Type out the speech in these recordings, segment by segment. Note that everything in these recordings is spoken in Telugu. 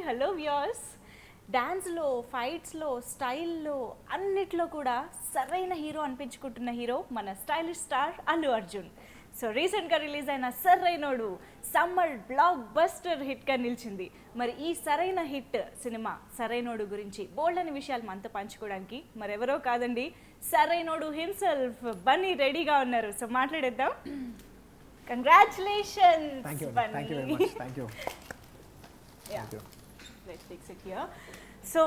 Hello viewers. డాన్స్లో, ఫైట్స్లో, స్టైల్లో అన్నిట్లో కూడా సరైన హీరో అనిపించుకుంటున్న హీరో మన stylish star Allu Arjun. So రీసెంట్గా రిలీజ్ అయిన సరైనోడు సమ్మర్ బ్లాక్ బస్టర్ హిట్గా నిలిచింది. మరి ఈ సరైన హిట్ సినిమా సరైనోడు గురించి బోల్డ్ అనే విషయాలు మనతో పంచుకోవడానికి మరెవరో కాదండి, సరైనోడు హిమ్సెల్ఫ్ బన్నీ రెడీగా ఉన్నారు. సో మాట్లాడేద్దాం. కంగ్రాచులేషన్స్ బన్నీ. సో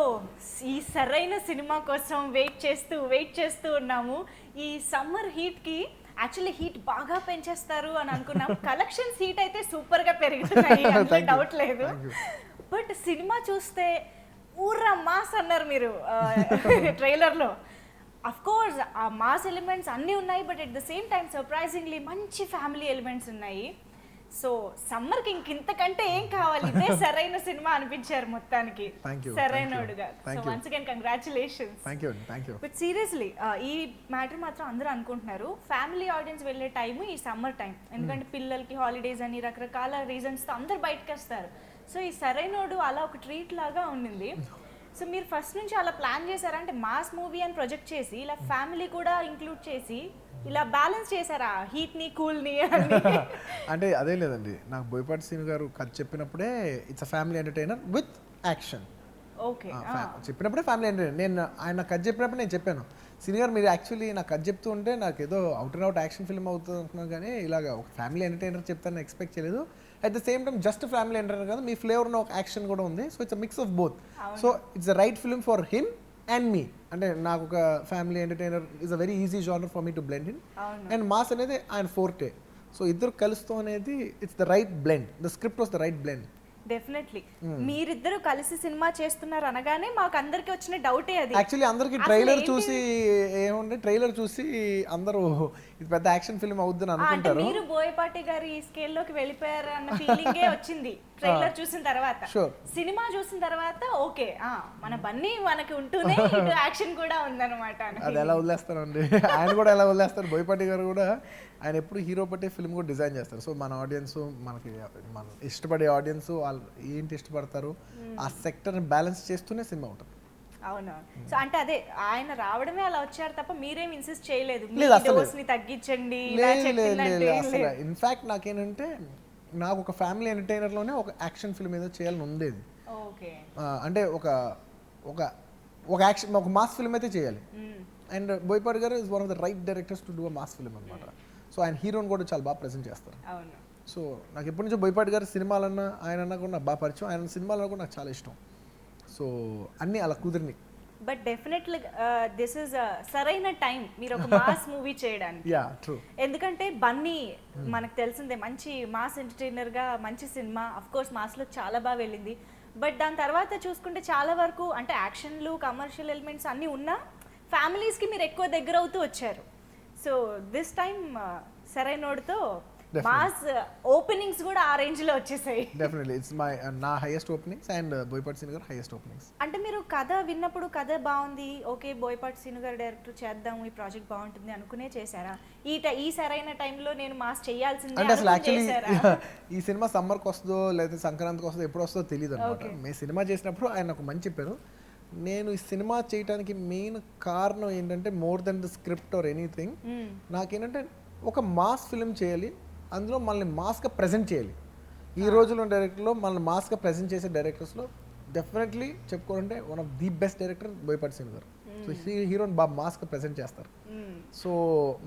ఈ సరైన సినిమా కోసం వెయిట్ చేస్తూ ఉన్నాము. ఈ సమ్మర్ హీట్కి యాక్చువల్లీ హీట్ బాగా పెంచేస్తారు అని అనుకున్నాం. కలెక్షన్స్ హీట్ అయితే సూపర్గా పెరుగుతున్నాయి, అందులో డౌట్ లేదు. బట్ సినిమా చూస్తే ఊర్రా మాస్ అన్నారు మీరు ట్రైలర్లో. అఫ్ కోర్స్ ఆ మాస్ ఎలిమెంట్స్ అన్నీ ఉన్నాయి, but at the same time surprisingly మంచి ఫ్యామిలీ ఎలిమెంట్స్ ఉన్నాయి. సో సమ్మర్కి ఇంతకంటే ఏం కావాలి, ఇదే సరైన సినిమా అనిపించారు మొత్తానికి సరైనోడుగా. So once again congratulations. But seriously ఈ మ్యాటర్ మాత్రం అందరూ అనుకుంటున్నారు ఫ్యామిలీ ఆడియన్స్ వెళ్ళే టైము ఈ సమ్మర్ టైం, ఎందుకంటే పిల్లలకి హాలిడేస్ అని రకరకాల రీజన్స్తో అందరు బయటకు వస్తారు. సో ఈ సరైనోడు అలా ఒక ట్రీట్ లాగా ఉండింది. సో మీరు ఫస్ట్ నుంచి అలా ప్లాన్ చేశారా, అంటే మాస్ మూవీ అని ప్రొజెక్ట్ చేసి ఇలా ఫ్యామిలీ కూడా ఇంక్లూడ్ చేసి ఇలా బ్యాలెన్స్ చేశారా హీట్ని కూల్ని? అంటే అదే లేదండి, నాకు బోయపాటి శ్రీను గారు కథ చెప్పినప్పుడే it's a family entertainer with action. Okay, చెప్పినప్పుడే ఫ్యామిలీ ఎంటర్టైనర్. నేను ఆయన కథ చెప్పినప్పుడు నేను చెప్పాను, శ్రీను గారు మీరు యాక్చువల్లీ నాకు కథ చెప్తూ ఉంటే నాకు ఏదో out and out action film అవుతుంది అనుకున్నాను, కానీ ఇలాగ ఒక ఫ్యామిలీ ఎంటర్టైనర్ చెప్తాను ఎక్స్పెక్ట్ చేయలేదు. At the same time just family entertainer కాదు, మీ ఫ్లేవర్లో ఒక యాక్షన్ కూడా ఉంది. So it's a mix of both. So it's the right film for him and me. అంటే నాకు ఒక family entertainer is a very easy genre for me to blend in, and mass అనేది ఆయన ఫోర్టే. సో ఇద్దరు కలుస్తూ అనేది it's the right blend. The script was the right blend. Definitely మీరిద్దరు కలిసి సినిమా చేస్తున్నారు అనగానే మాకు అందరికి వచ్చిన డౌటే అది. యాక్చువల్లీ అందరికి ట్రైలర్ చూసి ఏముంది, ట్రైలర్ చూసి అందరూ ఇది పెద్ద యాక్షన్ ఫిల్మ్ అవుద్దని అనుకుంటారు. మీరు బోయపాటి గారి స్కేల్ లోకి వెళ్ళిపోయారు అన్న ఫీలింగే వచ్చింది ట్రైలర్ చూసిన తర్వాత. సినిమా చూసిన తర్వాత ఓకే మన బన్నీ మనకి ఉంటూనే ఇటు యాక్షన్ కూడా ఉందన్నమాట. అది ఎలా వదిలేస్తారండి, ఆయన కూడా ఎలా వదిలేస్తారు. బోయపాటి గారు కూడా ఆయన ఎప్పుడు హీరో పట్టే ఫిల్మ్ కూడా డిజైన్ చేస్తారు. సో మన ఆడియన్స్, మనకి మన ఇష్టపడే ఆడియన్స్ వాళ్ళు ఏంటి ఇష్టపడతారు, ఆ సెక్టర్ని బ్యాలెన్స్ చేస్తూనే సినిమా ఉంటుంది. అవును. సో అంటే అదే ఆయన రావడమే అలా వచ్చారు తప్ప మీరేం ఇన్సిస్ట్ చేయలేదు డోస్ని తగ్గించండి. అసలు ఇన్ఫాక్ట్ నాకేంటంటే నాకు ఒక ఫ్యామిలీ ఎంటర్టైనర్లోనే ఒక యాక్షన్ ఫిల్మ్ ఏదో చేయాలని ఉండేది. అంటే ఒక యాక్షన్ ఒక మాస్ ఫిల్మ్ అయితే చేయాలి. అండ్ బోయపాటి గారు is one of the right directors to do a mass film అనమాట. సో ఆయన హీరోని కూడా చాలా బాగా ప్రెజెంట్ చేస్తారు. సో నాకు ఎప్పటి నుంచో బోయపాటి గారి సినిమాలన్నా ఆయన అన్నా కూడా నాకు బాగా పరిచయం. ఆయన సినిమాలన్నా కూడా నాకు చాలా ఇష్టం. సో అన్నీ అలా కుదిరినాయి. బట్ డెఫినెట్లీ దిస్ ఇస్ సరైన టైం మీరు ఒక మాస్ మూవీ చేయడానికి. ఎందుకంటే బన్నీ మనకు తెలిసిందే మంచి మాస్ ఎంటర్టైనర్ గా మంచి సినిమా, అఫ్ కోర్స్ మాస్ లో చాలా బాగా వెళ్ళింది. బట్ దాని తర్వాత చూసుకుంటే చాలా వరకు అంటే యాక్షన్లు, కమర్షియల్ ఎలిమెంట్స్ అన్నీ ఉన్నా ఫ్యామిలీస్ కి మీరు ఎక్కువ దగ్గర అవుతూ వచ్చారు. సో దిస్ టైం సరైనోడుతో మాస్ ఓపెనింగ్స్ కూడా ఆ రేంజ్ లో వచ్చేసాయి. డెఫినెట్లీ ఇట్స్ మై నా highest openings and Boyapati Srinu గారు హైయెస్ట్ ఓపెనింగ్స్. అంటే మీరు కథ విన్నప్పుడు కథ బాగుంది, ఓకే బోయపాటి శ్రీను గారు డైరెక్టర్ చేద్దాం, ఈ ప్రాజెక్ట్ బాగుంటుంది అనుకునే చేశారా? ఈ సరైన టైంలో నేను మాస్ చేయాల్సిందే అంటే అసలు యాక్చువల్లీ ఈ సినిమా సమ్మర్కి వస్తుందో లేదా సంక్రాంతికి వస్తుందో ఎప్పుడు వస్తుందో తెలియదు అనమాట. మేము సినిమా చేసినప్పుడు ఆయన ఒక మంచి చెప్పారు, నేను ఈ సినిమా చేయడానికి మెయిన్ కారణం ఏంటంటే more than the script or anything, నాకేంటంటే ఒక మాస్ ఫిల్మ్ చేయాలి, అందులో మనల్ని మాస్గా ప్రజెంట్ చేయాలి. ఈ రోజుల్లో డైరెక్టర్లో మనల్ని మాస్గా ప్రజెంట్ చేసే డైరెక్టర్స్లో డెఫినెట్లీ చెప్పుకోవాలంటే one of the best director Boyapati Srinu గారు. సో హీరోని బాగా మాస్గా ప్రజెంట్ చేస్తారు. సో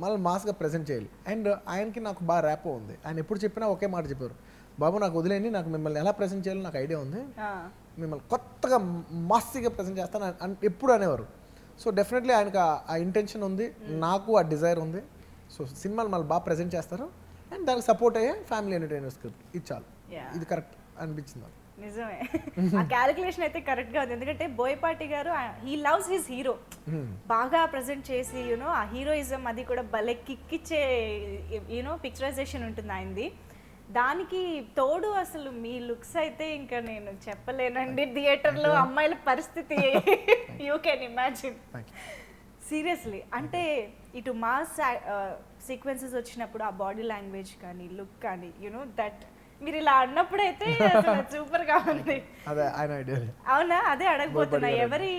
మనల్ని మాస్గా ప్రజెంట్ చేయాలి. అండ్ ఆయనకి నాకు బాగా ర్యాపో ఉంది. ఆయన ఎప్పుడు చెప్పినా ఒకే మాట చెప్పారు, బాబు నాకు వదిలేండి, నాకు మిమ్మల్ని ఎలా ప్రజెంట్ చేయాలో నాకు ఐడియా ఉంది, మిమ్మల్ని కొత్తగా మాస్గా ప్రజెంట్ చేస్తాను ఎప్పుడు అనేవారు. సో డెఫినెట్లీ ఆయనకు ఆ ఇంటెన్షన్ ఉంది, నాకు ఆ డిజైర్ ఉంది. సో సినిమాలు మళ్ళీ బాగా ప్రజెంట్ చేస్తారు అండ్ దానికి సపోర్ట్ అయ్యే ఫ్యామిలీ ఎంటర్టైనర్ స్క్రిప్ట్ ఇది చాలు. ఇది కరెక్ట్ అనిపించింది. నిజమే, ఆ క్యాలిక్యులేషన్ అయితే కరెక్ట్ గా ఉంది. ఎందుకంటే బోయపాటి గారు హీ లవ్స్ హిస్ హీరో, బాగా ప్రజెంట్ చేసి యూనో ఆ హీరోయిజం అది కూడా భలే కిక్కిచ్చే యూనో పిక్చరైజేషన్ ఉంటుంది ఆయనది. దానికి తోడు అసలు మీ లుక్స్ అయితే ఇంకా నేను చెప్పలేనండి, థియేటర్లో అమ్మాయిల పరిస్థితి యూ కెన్ ఇమాజిన్. సీరియస్లీ అంటే ఇటు మాస్ సీక్వెన్సెస్ వచ్చినప్పుడు ఆ బాడీ లాంగ్వేజ్ కానీ లుక్ కానీ యూనో దట్ మీరు ఇలా అన్నప్పుడైతే సూపర్ గా ఉంది. అదే ఆయన ఐడియా. అవునా, అదే అడగబోతున్నా, ఎవరి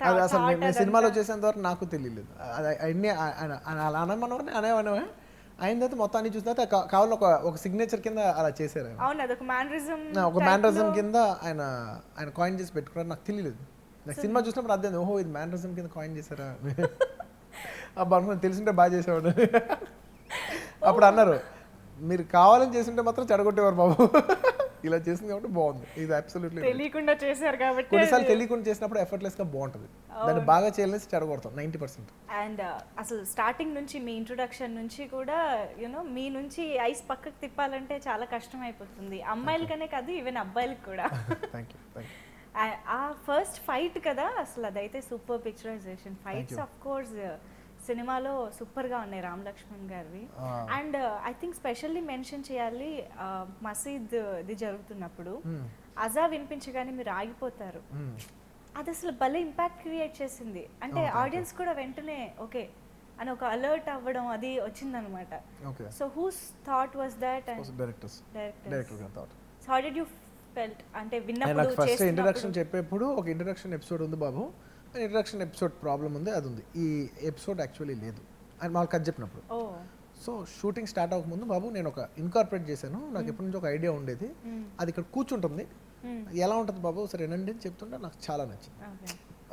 అది అసలు నేను సినిమాలో చేసేంత వరకు నాకు తెలియలేదు. అది అన్నీ అలా అనమని అనేవనే అయిన తర్వాత మొత్తం అన్ని చూసిన తర్వాత కావాలి ఒక సిగ్నేచర్ కింద అలా చేశారు ఆయన. అవును, అదొక మేనరిజం, ఒక మేనరిజం కింద ఆయన కాయిన్ చేసి పెట్టుకున్నారు. నాకు తెలియలేదు. నాకు సినిమా చూసినప్పుడు అర్థం, ఓహో ఇది మేనరిజం కింద కాయిన్ చేశారా. అనుకుని తెలిసింటే బాగా చేసేవాడు. అప్పుడు అన్నారు, మీరు కావాలని చేస్తుంటే మాత్రం చెడగొట్టేవారు బాబు, ఇలా చేసింది కాబట్టి బాగుంది. ఇది అబ్సల్యూట్లీ తెలియకుండా చేశారు కాబట్టి. కొన్నిసార్లు తెలియకుండా చేసినప్పుడు ఎఫర్ట్లెస్ గా బాగుంటుంది, దాన్ని బాగా చేయాలని చెడగొడతాం 90%. అండ్ అసలు స్టార్టింగ్ నుంచి మీ ఇంట్రొడక్షన్ నుంచి కూడా యూనో మీ నుంచి ఐస్ పక్కకు తిప్పాలంటే చాలా కష్టం అయిపోతుంది, అమ్మాయిలకనే కాదు ఈవెన్ అబ్బాయిలకు కూడా. Thank you. ఆ ఫస్ట్ ఫైట్ కదా అసలు, అదైతే super picturization. Fights of course సినిమాలో సూపర్ గా ఉన్నాయి రామ్ లక్ష్మణ్ గారివి. And I think specially mention చేయాలి, మసీద్ ఇది జరుగుతున్నప్పుడు అజా వినిపించగానే మీరు ఆగిపోతారు, అది అసలు భలే ఇంపాక్ట్ క్రియేట్ చేసింది. అంటే ఆడియన్స్ కూడా వెంటనే ఓకే అని ఒక అలర్ట్ అవ్వడం అది వచ్చిందనమాట. So who's thought was that? Director. So how did you felt? అంటే విన్నప్పుడు ఫస్ట్ ఇంట్రడక్షన్ చెప్పేప్పుడు ఒక ఇంట్రడక్షన్ ఎపిసోడ్ ఉంది బాబు, ఇంట్రడక్షన్ ఎపిసోడ్ ప్రాబ్లం ఉంది, అది ఉంది. ఈ ఎపిసోడ్ యాక్చువల్లీ లేదు అని మాకు కథ చెప్పినప్పుడు. సో షూటింగ్ స్టార్ట్ అవ్వకముందు బాబు నేను ఒక ఇన్కార్పొరేట్ చేశాను, నాకు ఎప్పటి నుంచి ఒక ఐడియా ఉండేది, అది ఇక్కడ కూర్చుంటుంది, ఎలా ఉంటుంది బాబు సరే ఏనండి అని చెప్తుంటే నాకు చాలా నచ్చింది.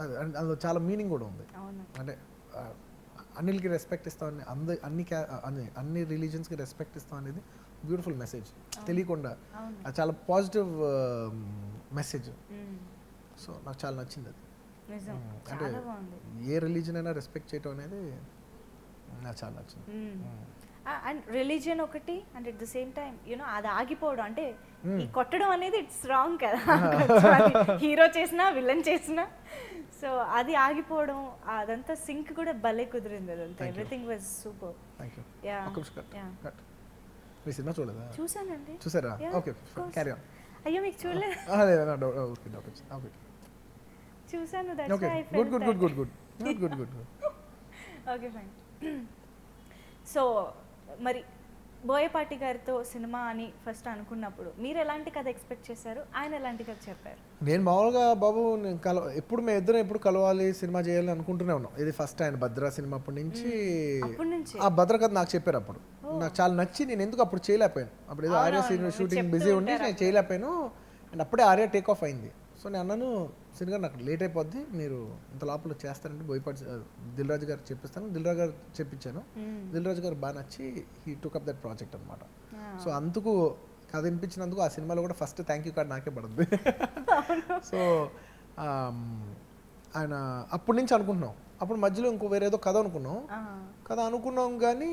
అది అందులో చాలా మీనింగ్ కూడా ఉంది. అంటే అన్నిటికి రెస్పెక్ట్ ఇస్తామని, అన్ని రిలీజన్స్కి రెస్పెక్ట్ ఇస్తాం అనేది బ్యూటిఫుల్ మెసేజ్, తెలియకుండా అది చాలా పాజిటివ్ మెసేజ్. సో నాకు చాలా నచ్చింది అది. అంటే ఏ రిలీజన్ అయినా రెస్పెక్ట్ చేయటం అనేది నాకు చాలా నచ్చింది. అండ్ రిలీజియన్ ఒకటి, and at the same time you know అది ఆగిపోవడం, అంటే ఈ కొట్టడం అనేది ఇట్స్ రాంగ్ కదా, హీరో చేసినా విలన్ చేసినా, సో అది ఆగిపోవడం అదంతా సింక్ కూడా భలే కుదిరింది, అదంతా everything was super. Me cinema చూడలేదా? చూసానండి. చూసారా? Okay carry on. అయ్యో మీకు చూడలేదు? చూసాను. Okay fine. సో మరి బోయపాటి గారితో సినిమా అని ఫస్ట్ అనుకున్నప్పుడు మీరు ఎలాంటి కథ ఎక్స్పెక్ట్ చేశారు, ఆయన ఎలాంటి కథ చెప్పారు? నేను మామూలుగా బాబు ఎప్పుడు మేము ఇద్దరం ఎప్పుడు కలవాలి సినిమా చేయాలని అనుకుంటూనే ఉన్నాం. ఇది ఫస్ట్ ఆయన భద్ర సినిమా అప్పటి నుంచి ఆ భద్ర కథ నాకు చెప్పారు. అప్పుడు నాకు చాలా నచ్చి నేను ఎందుకు అప్పుడు చేయలేకపోయాను, అప్పుడు ఏదో ఆర్య షూటింగ్ బిజీ ఉండి నేను చేయలేకపోయాను. అండ్ అప్పుడే ఆర్య టేక్ ఆఫ్ అయింది. సో నేను అన్నాను సినిమా నాకు లేట్ అయిపోద్ది, మీరు ఇంత లోపల చేస్తారంటే బోయపాటి దిల్ రాజు గారు చెప్పిస్తాను, దిల్ రాజు గారు చెప్పించాను. దిల్ రాజు గారు బాగా నచ్చి he took up that project అనమాట. సో అందుకు కథ వినిపించినందుకు ఆ సినిమాలో కూడా ఫస్ట్ థ్యాంక్ యూ కార్డ్ నాకే పడుతుంది. సో ఆయన అప్పటి నుంచి అనుకుంటున్నాం, అప్పుడు మధ్యలో ఇంకో వేరేదో కథ అనుకున్నాం కానీ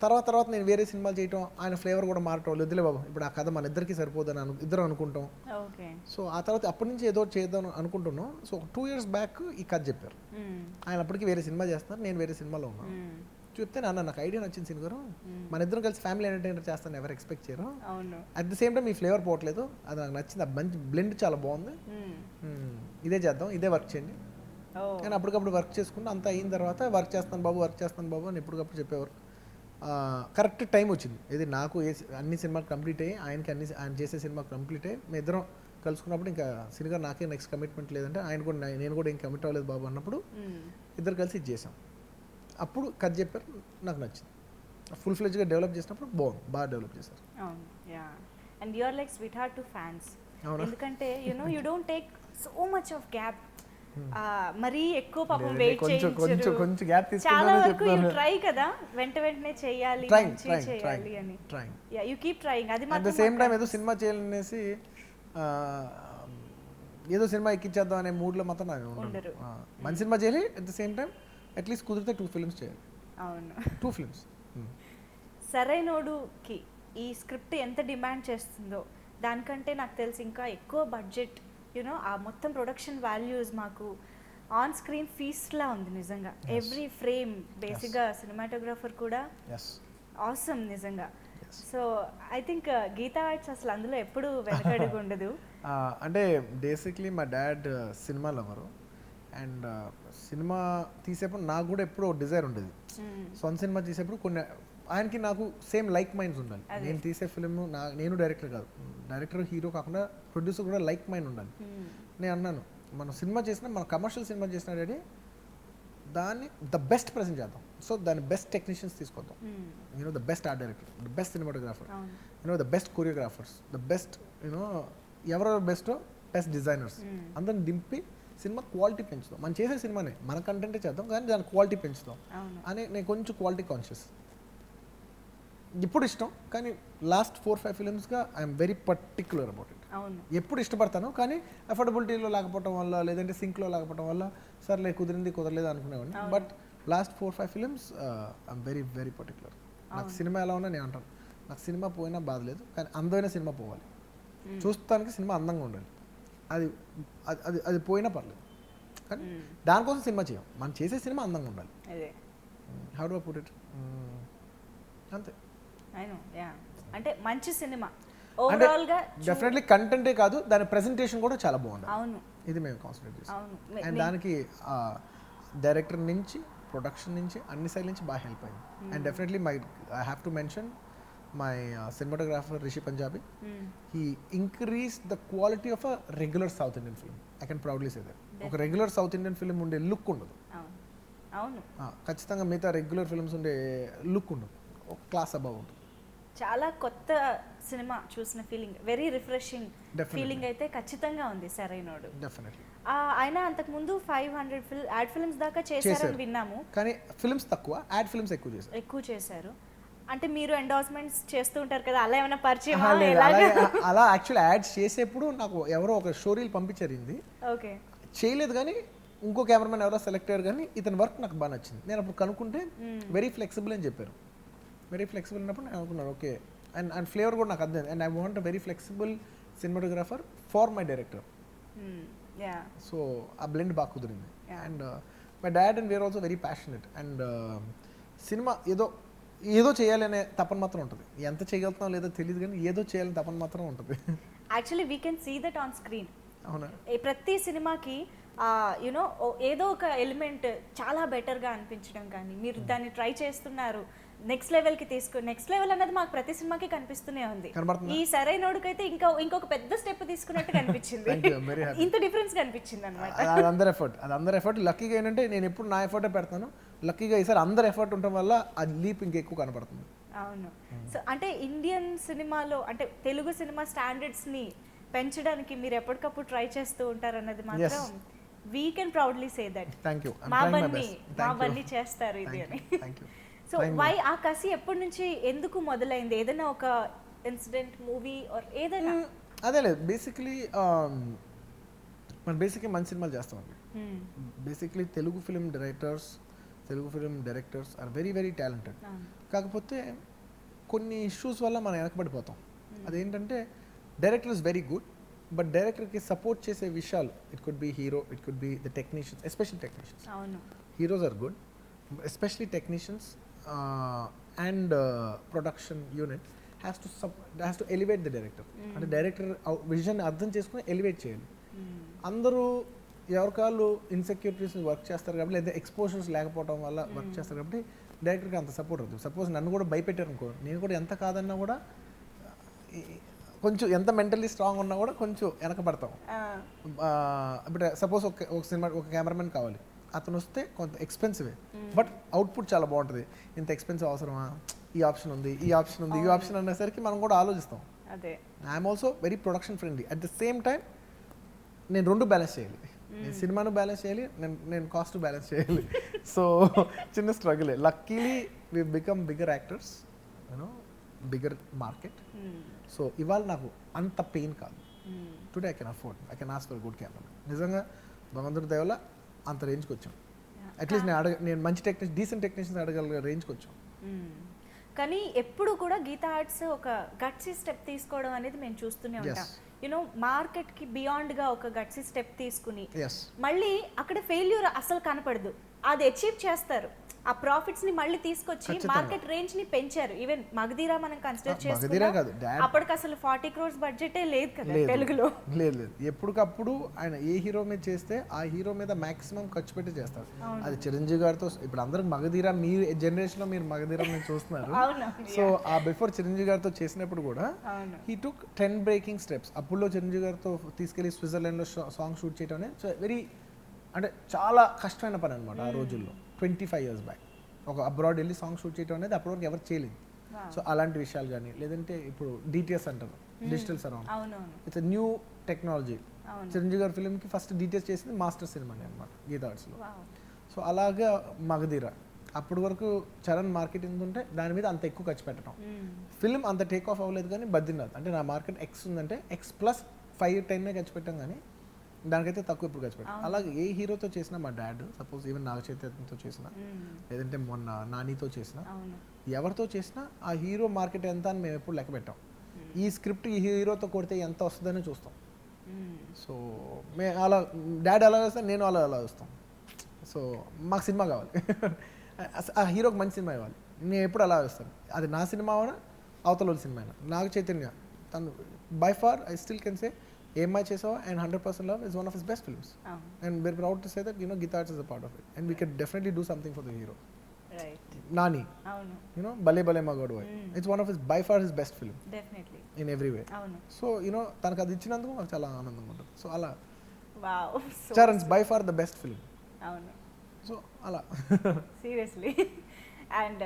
తర్వాత నేను వేరే సినిమాలు చేయటం, ఆయన ఫ్లేవర్ కూడా మారటం, వద్దులే బాబు ఇప్పుడు ఆ కథ మన ఇద్దరికి సరిపోదని ఇద్దరు అనుకుంటాం. సో ఆ తర్వాత అప్పటి నుంచి ఏదో చేద్దాం అనుకుంటున్నాం. సో 2 years బ్యాక్ ఈ కథ చెప్పారు. ఆయన అప్పటికి వేరే సినిమా చేస్తున్నారు, నేను వేరే సినిమాలో ఉన్నాను. చెప్తే నాకు ఐడియా నచ్చింది సినిమా గారు, మన ఇద్దరం కలిసి ఫ్యామిలీ ఎంటర్టైనర్ చేస్తాను, ఎవరు ఎక్స్పెక్ట్ చేయరు, అట్ ద సేమ్ టైం ఈ ఫ్లేవర్ పోవట్లేదు, అది నాకు నచ్చింది, ఆ మంచి బ్లెండ్ చాలా బాగుంది, ఇదే చేద్దాం, ఇదే వర్క్ చేయండి. కానీ అప్పటికప్పుడు వర్క్ చేసుకుంటూ అంతా అయిన తర్వాత వర్క్ చేస్తాను బాబు అని ఎప్పటికప్పుడు చెప్పేవారు. కరెక్ట్ టైం వచ్చింది, ఇది నాకు అన్ని సినిమాలు కంప్లీట్ అయ్యి ఆయనకి ఆయన చేసే సినిమా కంప్లీట్ అయ్యి మేము ఇద్దరం కలుసుకున్నప్పుడు ఇంకా సినిమా నాకే నెక్స్ట్ కమిట్మెంట్ లేదంటే ఆయన కూడా నేను కూడా ఏం కమిట్ అవ్వలేదు బాబు అన్నప్పుడు ఇద్దరు కలిసి ఇది చేసాం. అప్పుడు కథ చెప్పారు, నాకు నచ్చింది. ఫుల్ ఫ్లెడ్జ్గా డెవలప్ చేసినప్పుడు బాగా డెవలప్ చేశారు. And you are like sweetheart to fans, ఎందుకంటే you don't take so much of gap, మరీ ఎక్కువ పాపం వెయిట్ చేయించరు, కొంచెం గ్యాప్ చాలా వరకు యు ట్రై కదా వెంటనే చేయాలి అని, యు కీప్ ట్రైయింగ్. అది అట్ ద సేమ్ టైం ఏదో సినిమా చేయాలనేసి ఏదో సినిమా ఎక్కించేద్దాం అనే మూడ్లో మాత్రం నాకు ఉండరు. మంచి సినిమా చేయాలి, at the same time at least కుదిరితే 2 films చేయాలి. అవును, 2 films. సరైనోడుకి ఈ స్క్రిప్ట్ ఎంత డిమాండ్ చేస్తుందో దానికంటే నాకు తెలిసి ఇంకా ఎక్కువ బడ్జెట్, యూనో ఆ మొత్తం ప్రొడక్షన్ వాల్యూస్ మాకు ఆన్ స్క్రీన్ ఫీస్ట్లా ఉంది నిజంగా. ఎవ్రీ ఫ్రేమ్ బేసిక్గా సినిమాటోగ్రాఫర్ కూడా ఆసమ్ నిజంగా. So I think Geetha Arts అసలు అందులో ఎప్పుడు వెనకడుగు ఉండదు. అంటే బేసిక్లీ మా dad cinema lover, and cinema తీసేప్పుడు నాకు కూడా ఎప్పుడు డిజైర్ ఉండేది, సొంత సినిమా తీసేప్పుడు ఆయనకి నాకు సేమ్ లైక్ మైండ్స్ ఉండాలి. నేను తీసే ఫిల్మ్ నేను డైరెక్టర్ కాదు, డైరెక్టర్ హీరో కాకుండా ప్రొడ్యూసర్ కూడా లైక్ మైండ్ ఉండాలి. నేను అన్నాను మనం సినిమా చేసినా, మన కమర్షియల్ సినిమా చేసినా డాడీ దాన్ని ద బెస్ట్ ప్రజెంట్ చేద్దాం. సో దాని బెస్ట్ టెక్నీషియన్స్ తీసుకొద్దాం, you know the best art director, the best cinematographer, you know the best choreographers, the best you know ఎవరో బెస్టో బెస్ట్ డిజైనర్స్ అందరిని దింపి సినిమా క్వాలిటీ పెంచుదాం. మనం చేసే సినిమానే మన కంటెంటే చేద్దాం కానీ దాని క్వాలిటీ పెంచుదాం అని నేను కొంచెం క్వాలిటీ కాన్షియస్. ఇప్పుడు ఇష్టం కానీ లాస్ట్ 4-5 ఫిలిమ్స్గా I'm very particular about it. ఎప్పుడు ఇష్టపడతాను కానీ అఫోర్డబిలిటీలో లేకపోవడం వల్ల లేదంటే సింక్లో లేకపోవడం వల్ల సర్లే కుదిరింది కుదరలేదు అనుకునేవాడిని. But last 4-5 films I'm very very particular. నాకు సినిమా ఎలా ఉన్నా నేను అంటాను, నాకు సినిమా పోయినా బాధ లేదు కానీ అందమైన సినిమా పోవాలి, చూస్తానికి సినిమా అందంగా ఉండాలి. అది అది అది పోయినా పర్లేదు కానీ దానికోసం సినిమా చేయం, మనం చేసే సినిమా అందంగా ఉండాలి. How do I put it, అంతే. అంటే మంచి సినిమా ఓవరాల్ గా డెఫినెట్లీ కంటెంటే కాదు దాని ప్రెజెంటేషన్ కూడా చాలా బాగుంది. అవును, ఇది మేము కాన్సన్ట్రేట్ చేస్తాం. అండ్ దానికి డైరెక్టర్ నుంచి ప్రొడక్షన్ నుంచి అన్ని సైడ్ నుంచి బాగా హెల్ప్ అయింది. And definitely I have to mention my cinematographer Rishi Punjabi. He increase the quality of a regular south Indian film. I can proudly say that. ఒక రెగ్యులర్ సౌత్ ఇండియన్ ఫిల్మ్ ఉండే లుక్ ఉండదు, అవును ఖచ్చితంగా మిగతా రెగ్యులర్ ఫిల్మ్స్ ఉండే లుక్ ఉండదు, ఒక క్లాస్ అబౌవ్ ఉంటుంది. చాలా కొత్త సినిమా చూసిన ఫీలింగ్, వెరీ రిఫ్రెషింగ్ ఫీలింగ్ అయితే ఖచ్చితంగా ఉంది సరైనోడు. డెఫినెట్లీ ఆయన అంతకు ముందు 500 యాడ్ ఫిల్మ్స్ దాకా చేశారని విన్నాము కానీ ఫిల్మ్స్ తక్కువ, యాడ్ ఫిల్మ్స్ ఎక్కువ చేశారు. అంటే మీరు ఎండోర్స్మెంట్స్ చేస్తూ ఉంటారు కదా, అలా ఏమైనా పరిచయం? అలా యాక్చువల్ యాడ్స్ చేసేప్పుడు నాకు ఎవరో ఒక స్టోరీలు పంపించారు, ఓకే చేయలేదు కానీ ఇంకో కెమెరామెన్ ఎవరో సెలెక్ట్ అయ్యారు కానీ ఇతని వర్క్ నాకు బాగా నచ్చింది. నేను అప్పుడు కనుక్కుంటే వెరీ ఫ్లెక్సిబుల్ అని చెప్పారు. వెరీ ఫ్లెక్సిబుల్ ఉన్నప్పుడు నేను అనుకున్నాను ఓకే. అండ్ ఫ్లేవర్ కూడా నాకు అర్థం. And I want a very flexible cinematographer for my director. So ఆ బ్లెండ్ బాగా కుదిరింది. And my dad and we are also very passionate. And cinema ఏదో చేయాలనే తపన మాత్రం ఉంటుంది. ఎంత చేయగలుగుతాం లేదో తెలియదు కానీ ఏదో చేయాలని తపన మాత్రం ఉంటుంది. Actually we can see that on screen. అవునా, ప్రతి సినిమాకి యునో ఏదో ఒక ఎలిమెంట్ చాలా బెటర్గా అనిపించడం కానీ మీరు దాన్ని ట్రై చేస్తున్నారు, నెక్స్ట్ లెవెల్కి తీసుకుని నెక్స్ట్ లెవెల్ అనేది మాకు ప్రతి సినిమాకి కనిపిస్తూనే ఉంది. ఈ సరైనోడికైతే ఇంకొక పెద్ద స్టెప్ తీసుకున్నట్టు కనిపించింది. ఇంత డిఫరెన్స్ కనిపించింది అనమాట. అది అందరి ఎఫర్ట్. లక్కీగా ఏంటంటే నేను ఎప్పుడు నా ఎఫర్టే పెడతాను. లక్కీగా ఈసారి అందరి ఎఫర్ట్ ఉండటం వల్ల ఆ లీప్ ఇంకెక్కువ కనపడుతుంది. అవును. సో అంటే ఇండియన్ సినిమాలో అంటే తెలుగు సినిమా స్టాండర్డ్స్ని పెంచడానికి మీరు ఎప్పటికప్పుడు ట్రై చేస్తూ ఉంటారు అన్నది మాత్రం we can proudly say that. మా బన్నీ చేస్తారు ఇది అని. సో వై ఆ కసి ఎప్పటి నుంచి ఎందుకు మొదలైంది? ఏదైనా ఒక ఇన్సిడెంట్, మూవీ ఆర్ ఏదైనా? అదే లేదు, బేసిక్లీ మనం మంచి సినిమాలు చేస్తామండి. Basically Telugu film directors are very very talented. కాకపోతే కొన్ని ఇష్యూస్ వల్ల మనం వెనకబడిపోతాం. అదేంటంటే director is very good but డైరెక్టర్కి సపోర్ట్ చేసే విషయాలు, it could be hero, it could be the technicians, especially technicians. Heroes are good, especially technicians and production unit has to elevate the director. అంటే డైరెక్టర్ విజన్ అర్థం చేసుకుని ఎలివేట్ చేయాలి. అందరూ ఎవరికాళ్ళు ఇన్సెక్యూరిటీస్ వర్క్ చేస్తారు కాబట్టి లేదా ఎక్స్పోజర్స్ లేకపోవడం వల్ల వర్క్ చేస్తారు కాబట్టి డైరెక్టర్కి అంత సపోర్ట్ అవుతుంది. సపోజ్ నన్ను కూడా భయపెట్టారు అనుకో, నేను కూడా ఎంత కాదన్నా కూడా కొంచెం ఎంత మెంటల్లీ స్ట్రాంగ్ ఉన్నా కూడా కొంచెం వెనకబడతాం. ఇప్పుడు సపోజ్ ఒక కెమెరామెన్ కావాలి, అతను వస్తే కొంత ఎక్స్పెన్సివే బట్ అవుట్పుట్ చాలా బాగుంటుంది. ఇంత ఎక్స్పెన్సివ్ అవసరమా, ఈ ఆప్షన్ ఉంది అనేసరికి మనం కూడా ఆలోచిస్తాం. I'm also very production friendly. At the same time నేను రెండు బ్యాలెన్స్ చేయాలి. నేను సినిమాను బ్యాలెన్స్ చేయాలి, నేను కాస్ట్ బ్యాలెన్స్ చేయాలి. సో చిన్న స్ట్రగులే. Luckily we become bigger actors, you know bigger market. So ఇవాళ నాకు అంత పెయిన్ కాదు. Today I can afford, I can ask for good camera. నిజంగా భగవంతుడి దయ వల్ల అంత రేంజ్కి వచ్చాం. అట్లీస్ట్ నేను మంచి డీసెంట్ టెక్నీషియన్స్ అడగల రేంజ్కి వచ్చాం. కానీ ఎప్పుడు కూడా గీతా ఆర్ట్స్ ఒక గట్సీ స్టెప్ తీసుకోవడం అనేది మేము చూస్తూనే ఉంటాం. యూనో మార్కెట్కి బియాండ్గా ఒక గట్సీ స్టెప్ తీసుకుని మళ్ళీ అక్కడ ఫెయిల్యూర్ అసలు కనపడదు, అది అచీవ్ చేస్తారు. ఆ ప్రాఫిట్స్ ని మళ్ళీ తీసుకొచ్చి ఖచ్చితంగా. మార్కెట్ రేంజ్ ని పెంచారు. ఈవెన్ మగధీరా మనం కన్సిడర్ మగధీరా చేసుకున్నా కాదు, డాడ్ అప్పటికి అసలు 40 crores బడ్జెటే లేదు కదా లేదు. తెలుగులో. లేదు లేదు, ఎప్పటికప్పుడు ఆయన ఏ హీరో మీద చేస్తే ఆ హీరో మీద మాక్సిమం ఖర్చు పెట్టి చేస్తారు. అది చిరంజీవి గారితో ఇప్పుడు అందరికి మగధీరా, మీ జనరేషన్ లో మీరు మగధీరా మీరు చూస్తున్నారు. అవును. సో ఆ బిఫోర్ చిరంజీవి గారితో చేసినప్పుడు కూడా అవును. He took 10 breaking steps. అప్పుడులో చిరంజీవి గారితో తీసుకెళ్లి స్విట్జర్లాండ్ లో సాంగ్ షూట్ చేయడం అనేది సో వెరీ అంటే చాలా కష్టమైన పని అనమాట ఆ రోజుల్లో. 25 years బ్యాక్ ఒక అబ్రాడ్ వెళ్ళి సాంగ్ షూట్ చేయడం అనేది అప్పటివరకు ఎవరు చేయలేదు. సో అలాంటి విషయాలు కానీ లేదంటే ఇప్పుడు డిటిఎస్ అంటారు, డిజిటల్ సరౌండ్, అవునవును. It's new technology. అవును. చిరంజీవి గారి ఫిల్మ్కి ఫస్ట్ డిటిఎస్ చేసింది మాస్టర్ సినిమా అనమాట గీతా ఆర్ట్స్లో. వావ్. సో అలాగా మగధీర అప్పటి వరకు చరణ్ మార్కెట్ ఎంత ఉంటే దాని మీద అంత ఎక్కువ ఖర్చు పెట్టడం. ఫిల్మ్ అంత టేక్ ఆఫ్ అవ్వలేదు కానీ బద్రీనాథ్ అంటే నా మార్కెట్ ఎక్స్ ఉందంటే ఎక్స్ ప్లస్ 5-10 ఖర్చు పెట్టాం కానీ దానికైతే తక్కువ ఇప్పుడు ఖర్చు పెట్టాం. అలాగే ఏ హీరోతో చేసినా మా డాడ్ సపోజ్ ఈవెన్ నాగ చైతన్యతో చేసిన లేదంటే మొన్న నానితో చేసిన అవును. ఎవరితో చేసినా ఆ హీరో మార్కెట్ ఎంత అని మేము ఎప్పుడు లెక్క పెట్టాం. ఈ స్క్రిప్ట్ ఈ హీరోతో కొడితే ఎంత వస్తుందని చూస్తాం. సో అలా డాడీ అలా వేస్తాను, నేను అలా వేస్తాం. సో మాకు సినిమా కావాలి, ఆ హీరోకి మంచి సినిమా ఇవ్వాలి, నేను ఎప్పుడు అలా వేస్తాను. అది నా సినిమా అయినా అవతల సినిమా అయినా. నాగ చైతన్య తను by far I still can say ఏమై చేసావా and 100% Love is one of his best films. And we're proud to say that Gita Arts is a part of it. And we can definitely do something for the hero. Right. Nani. Avunu. Bale Bale Magaduva. It's one of his, by far his best film. Definitely. In every way. Avunu. So, తనకు అది ఇచ్చినందుకు నాకు చాలా ఆనందంగా ఉంటుంది. సో అలా. Wow. Charan's by far the best film. Avunu. So అలా. Seriously. And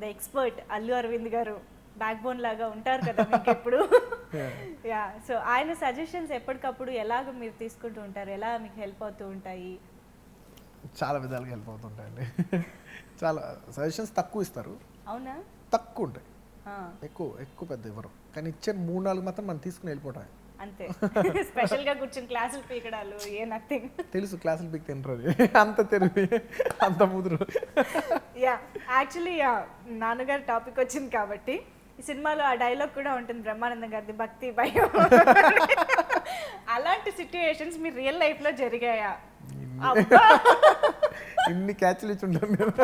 the expert Allu Arvind garu back bone లాగా ఉంటారు కదా మీకు ఎప్పుడు. యా, సో ఆయన సజెషన్స్ ఎప్పటికప్పుడు ఎలాగ మీరు తీసుకుంటూ ఉంటారు, ఎలా మీకు హెల్ప్ అవుతూ ఉంటాయి? చాలా విధాలుగా హెల్ప్ అవుతుంటాయండి. చాలా సజెషన్స్ తక్కువ ఇస్తారు. అవునా? తక్కువ ఉంటాయి, ఎక్కువ పెద్ద ఇవ్వరు. కానీ ఇచ్చే 3-4 మాత్రం మనం తీసుకుని వెళ్ళిపోవటం అంతే. స్పెషల్ గా కూర్చొని క్లాసులు పీకడాలు ఏ నథింగ్. తెలుసు క్లాసులు పీక్ తింటారు, అంత తెలివి అంత ముదురు. యా, యాక్చువల్లీ నాన్నగారు టాపిక్ వచ్చింది కాబట్టి ఈ సినిమాలో ఆ డైలాగ్ కూడా ఉంటుంది బ్రహ్మానందం గారిది, భక్తి భయం. అలాంటి సిచ్యువేషన్స్ మీ రియల్ లైఫ్ లో జరిగాయా? ఇన్ని క్యాచ్లు ఇచ్చి ఉంటాను నేను.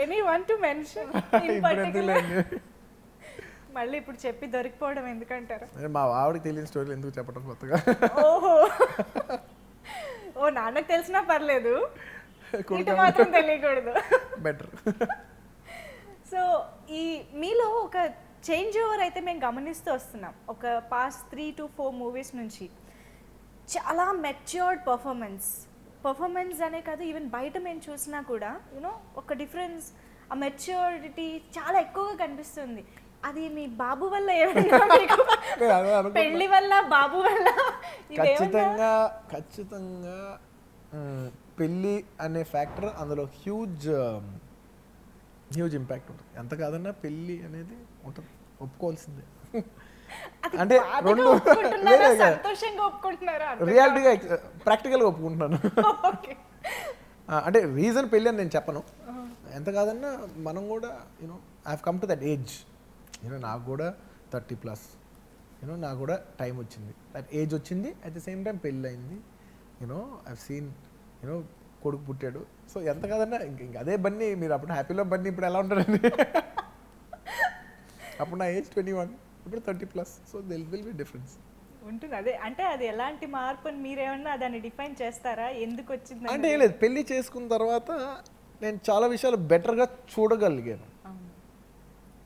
Any one to mention in particular? మళ్ళీ ఇప్పుడు చెప్పి దొరికిపోవడం ఎందుకంటారు? మా ఆవిడకి తెలియని స్టోరీలు ఎందుకు చెప్పడం కొత్తగా. ఓహో, ఓ నాన్నకు తెలిసినా పర్లేదు, ఇటు మాత్రం తెలియకూడదు. బెటర్. సో ఈ మీలో ఒక చేంజ్ ఓవర్ అయితే మేము గమనిస్తూ వస్తున్నాం ఒక పాస్ట్ 3 to 4 మూవీస్ నుంచి. చాలా మెచ్యూర్డ్ పర్ఫార్మెన్స్ అనే కాదు, ఈవెన్ బయట మేము చూసినా కూడా ఒక డిఫరెన్స్, ఆ మెచ్యూరిటీ చాలా ఎక్కువగా కనిపిస్తుంది. అది మీ బాబు వల్ల ఏమైనా మీకు పెళ్లి వల్ల బాబు వల్ల? ఖచ్చితంగా పెళ్ళి అనే ఫ్యాక్టర్ అందులో హ్యూజ్ ఇంపాక్ట్ ఉంటుంది. ఎంత కాదన్నా పెళ్ళి అనేది ఉంటుంది, ఒప్పుకోవాల్సిందే. అంటే రెండు రియాలిటీగా ప్రాక్టికల్గా ఒప్పుకుంటున్నాను. అంటే రీజన్ పెళ్ళి అని నేను చెప్పను. ఎంత కాదన్నా మనం కూడా I have come to that age. నాకు కూడా 30+. నాకు కూడా టైం వచ్చింది, దట్ ఏజ్ వచ్చింది. అట్ ద సేమ్ టైం పెళ్ళి అయింది. ఐ హావ్ సీన్ కొడుకు పుట్టాడు. సో ఎంత కాదన్నా ఇంక అదే బన్నీ. మీరు అప్పుడు హ్యాపీలో బన్నీ ఇప్పుడు ఎలా ఉంటారండి? అప్పుడు నా ఏజ్ 21, ఇప్పుడు 30+. So there will be difference ఉంటుంది. అదే అంటే అది ఎలాంటి మార్పు అని మీరేమన్నా దాన్ని డిఫైన్ చేస్తారా, ఎందుకు వచ్చింది అంటే? ఏం లేదు, పెళ్ళి చేసుకున్న తర్వాత నేను చాలా విషయాలు బెటర్గా చూడగలిగాను.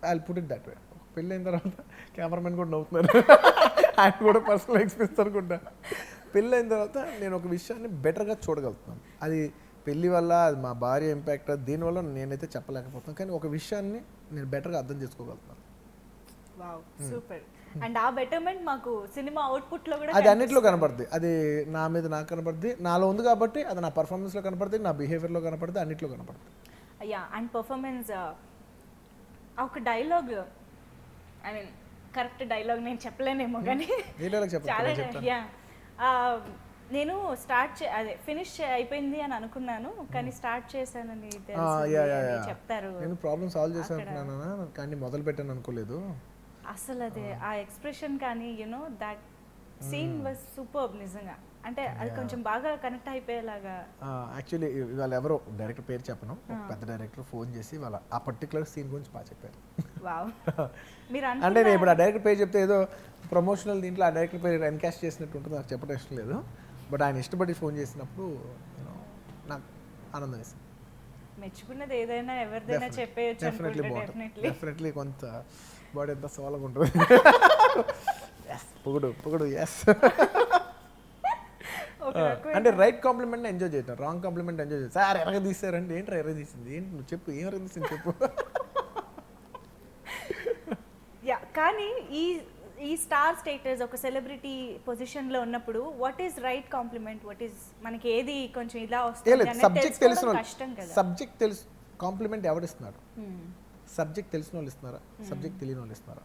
I will put it that way. పెళ్ళి అయిన తర్వాత కెమెరామెన్ కూడా నవ్వుతున్నారు, ఆయన కూడా పర్సనల్ ఎక్స్పీరియన్స్ అనుకుంటా. పెళ్ళి అయిన తర్వాత నేను ఒక విషయాన్ని బెటర్గా చూడగలుగుతున్నాను. అది పెళ్ళి వల్ల, అది మా భార్య ఇంపాక్ట్, దీనివల్ల నేనైతే చెప్పలేకపోతున్నాను. కానీ ఒక విషయాన్ని నేను బెటర్గా అర్థం చేసుకోగలుగుతాను. Wow, super. అండ్ ఆ బెటర్మెంట్ మాకు సినిమా అవుట్పుట్ లో కూడా అది అన్నిట్లో కనపడుతుంది. అది నా మీద నాకు కనపడుతుంది, నాలో ఉంది కాబట్టి అది నా పర్ఫార్మెన్స్లో కనపడుతుంది, నా బిహేవియర్లో కనపడుతుంది, అన్నిట్లో కనపడుతుంది. అయ్యా, అండ్ పర్ఫార్మెన్స్ ఒక dialogue, I mean correct dialogue నేను చెప్పలేనేమో కానీ చాలా, యా, నేను అదే ఫినిష్ అయిపోయింది అని అనుకున్నాను కానీ స్టార్ట్ చేశానని చెప్తారు. నేను ప్రాబ్లమ్ సాల్వ్ చేశాను కానీ మొదలు పెట్టాను అనుకోలేదు. అసలు అదే ఆ ఎక్స్ప్రెషన్ కానీ దట్ సీన్ వాజ్ సూపర్బ్ నిజంగా. అంటే అది కొంచెం బాగా కనెక్ట్ అయిపోయేలాగా. యాక్చువల్లీ ఇవాళ ఎవరో డైరెక్టర్ పేరు చెప్పను, ఒక పెద్ద డైరెక్టర్ ఫోన్ చేసి వాళ్ళ ఆ పర్టికులర్ సీన్ గురించి బాగా చెప్పారు. వావ్. మీరు అంటే నేను ఇప్పుడు ఆ డైరెక్టర్ పేరు చెప్తే ఏదో ప్రమోషనల్ దీంట్లో ఆ డైరెక్టర్ పేరు ఎన్కాస్ట్ చేసినట్టు ఉంటుంది, నాకు చెప్పడం ఇష్టం లేదు. బట్ ఆయన ఇష్టపడి ఫోన్ చేసినప్పుడు నాకు ఆనందం వేసింది. మెచ్చుకున్నది ఏదైనా ఎవరిదైనా చెప్పేయచ్చు డెఫినెట్లీ అనుకుంటే బాగుంటుంది, డెఫినెట్లీ కొంత బాడీ ఎంత సవాలుగా ఉంటుంది. పొగడు ఎస్. అంటే రైట్ కాంప్లిమెంట్ ఎంజాయ్ చేద్దాం, రాంగ్ కాంప్లిమెంట్ ఎంజాయ్ చేద్దాం. సార్ ఎరగ తీసారంటే ఏంట్రా ఎరగ తీసింది, ఏంటి నువ్వు చెప్పు, ఏం ఎరగ తీసింది చెప్పు. కానీ ఈ స్టార్ స్టేటస్ ఒక సెలబ్రిటీ పొజిషన్ లో ఉన్నప్పుడు what is right compliment, what is మనకి ఏది కొంచెం ఇలా వస్తుంది సబ్జెక్ట్ తెలిసిన కష్టం కదా. సబ్జెక్ట్ తెలుసు, కాంప్లిమెంట్ ఎవరిస్తున్నారు? సబ్జెక్ట్ తెలిసిన వాళ్ళు ఇస్తున్నారా, సబ్జెక్ట్ తెలియని వాళ్ళు ఇస్తున్నారా?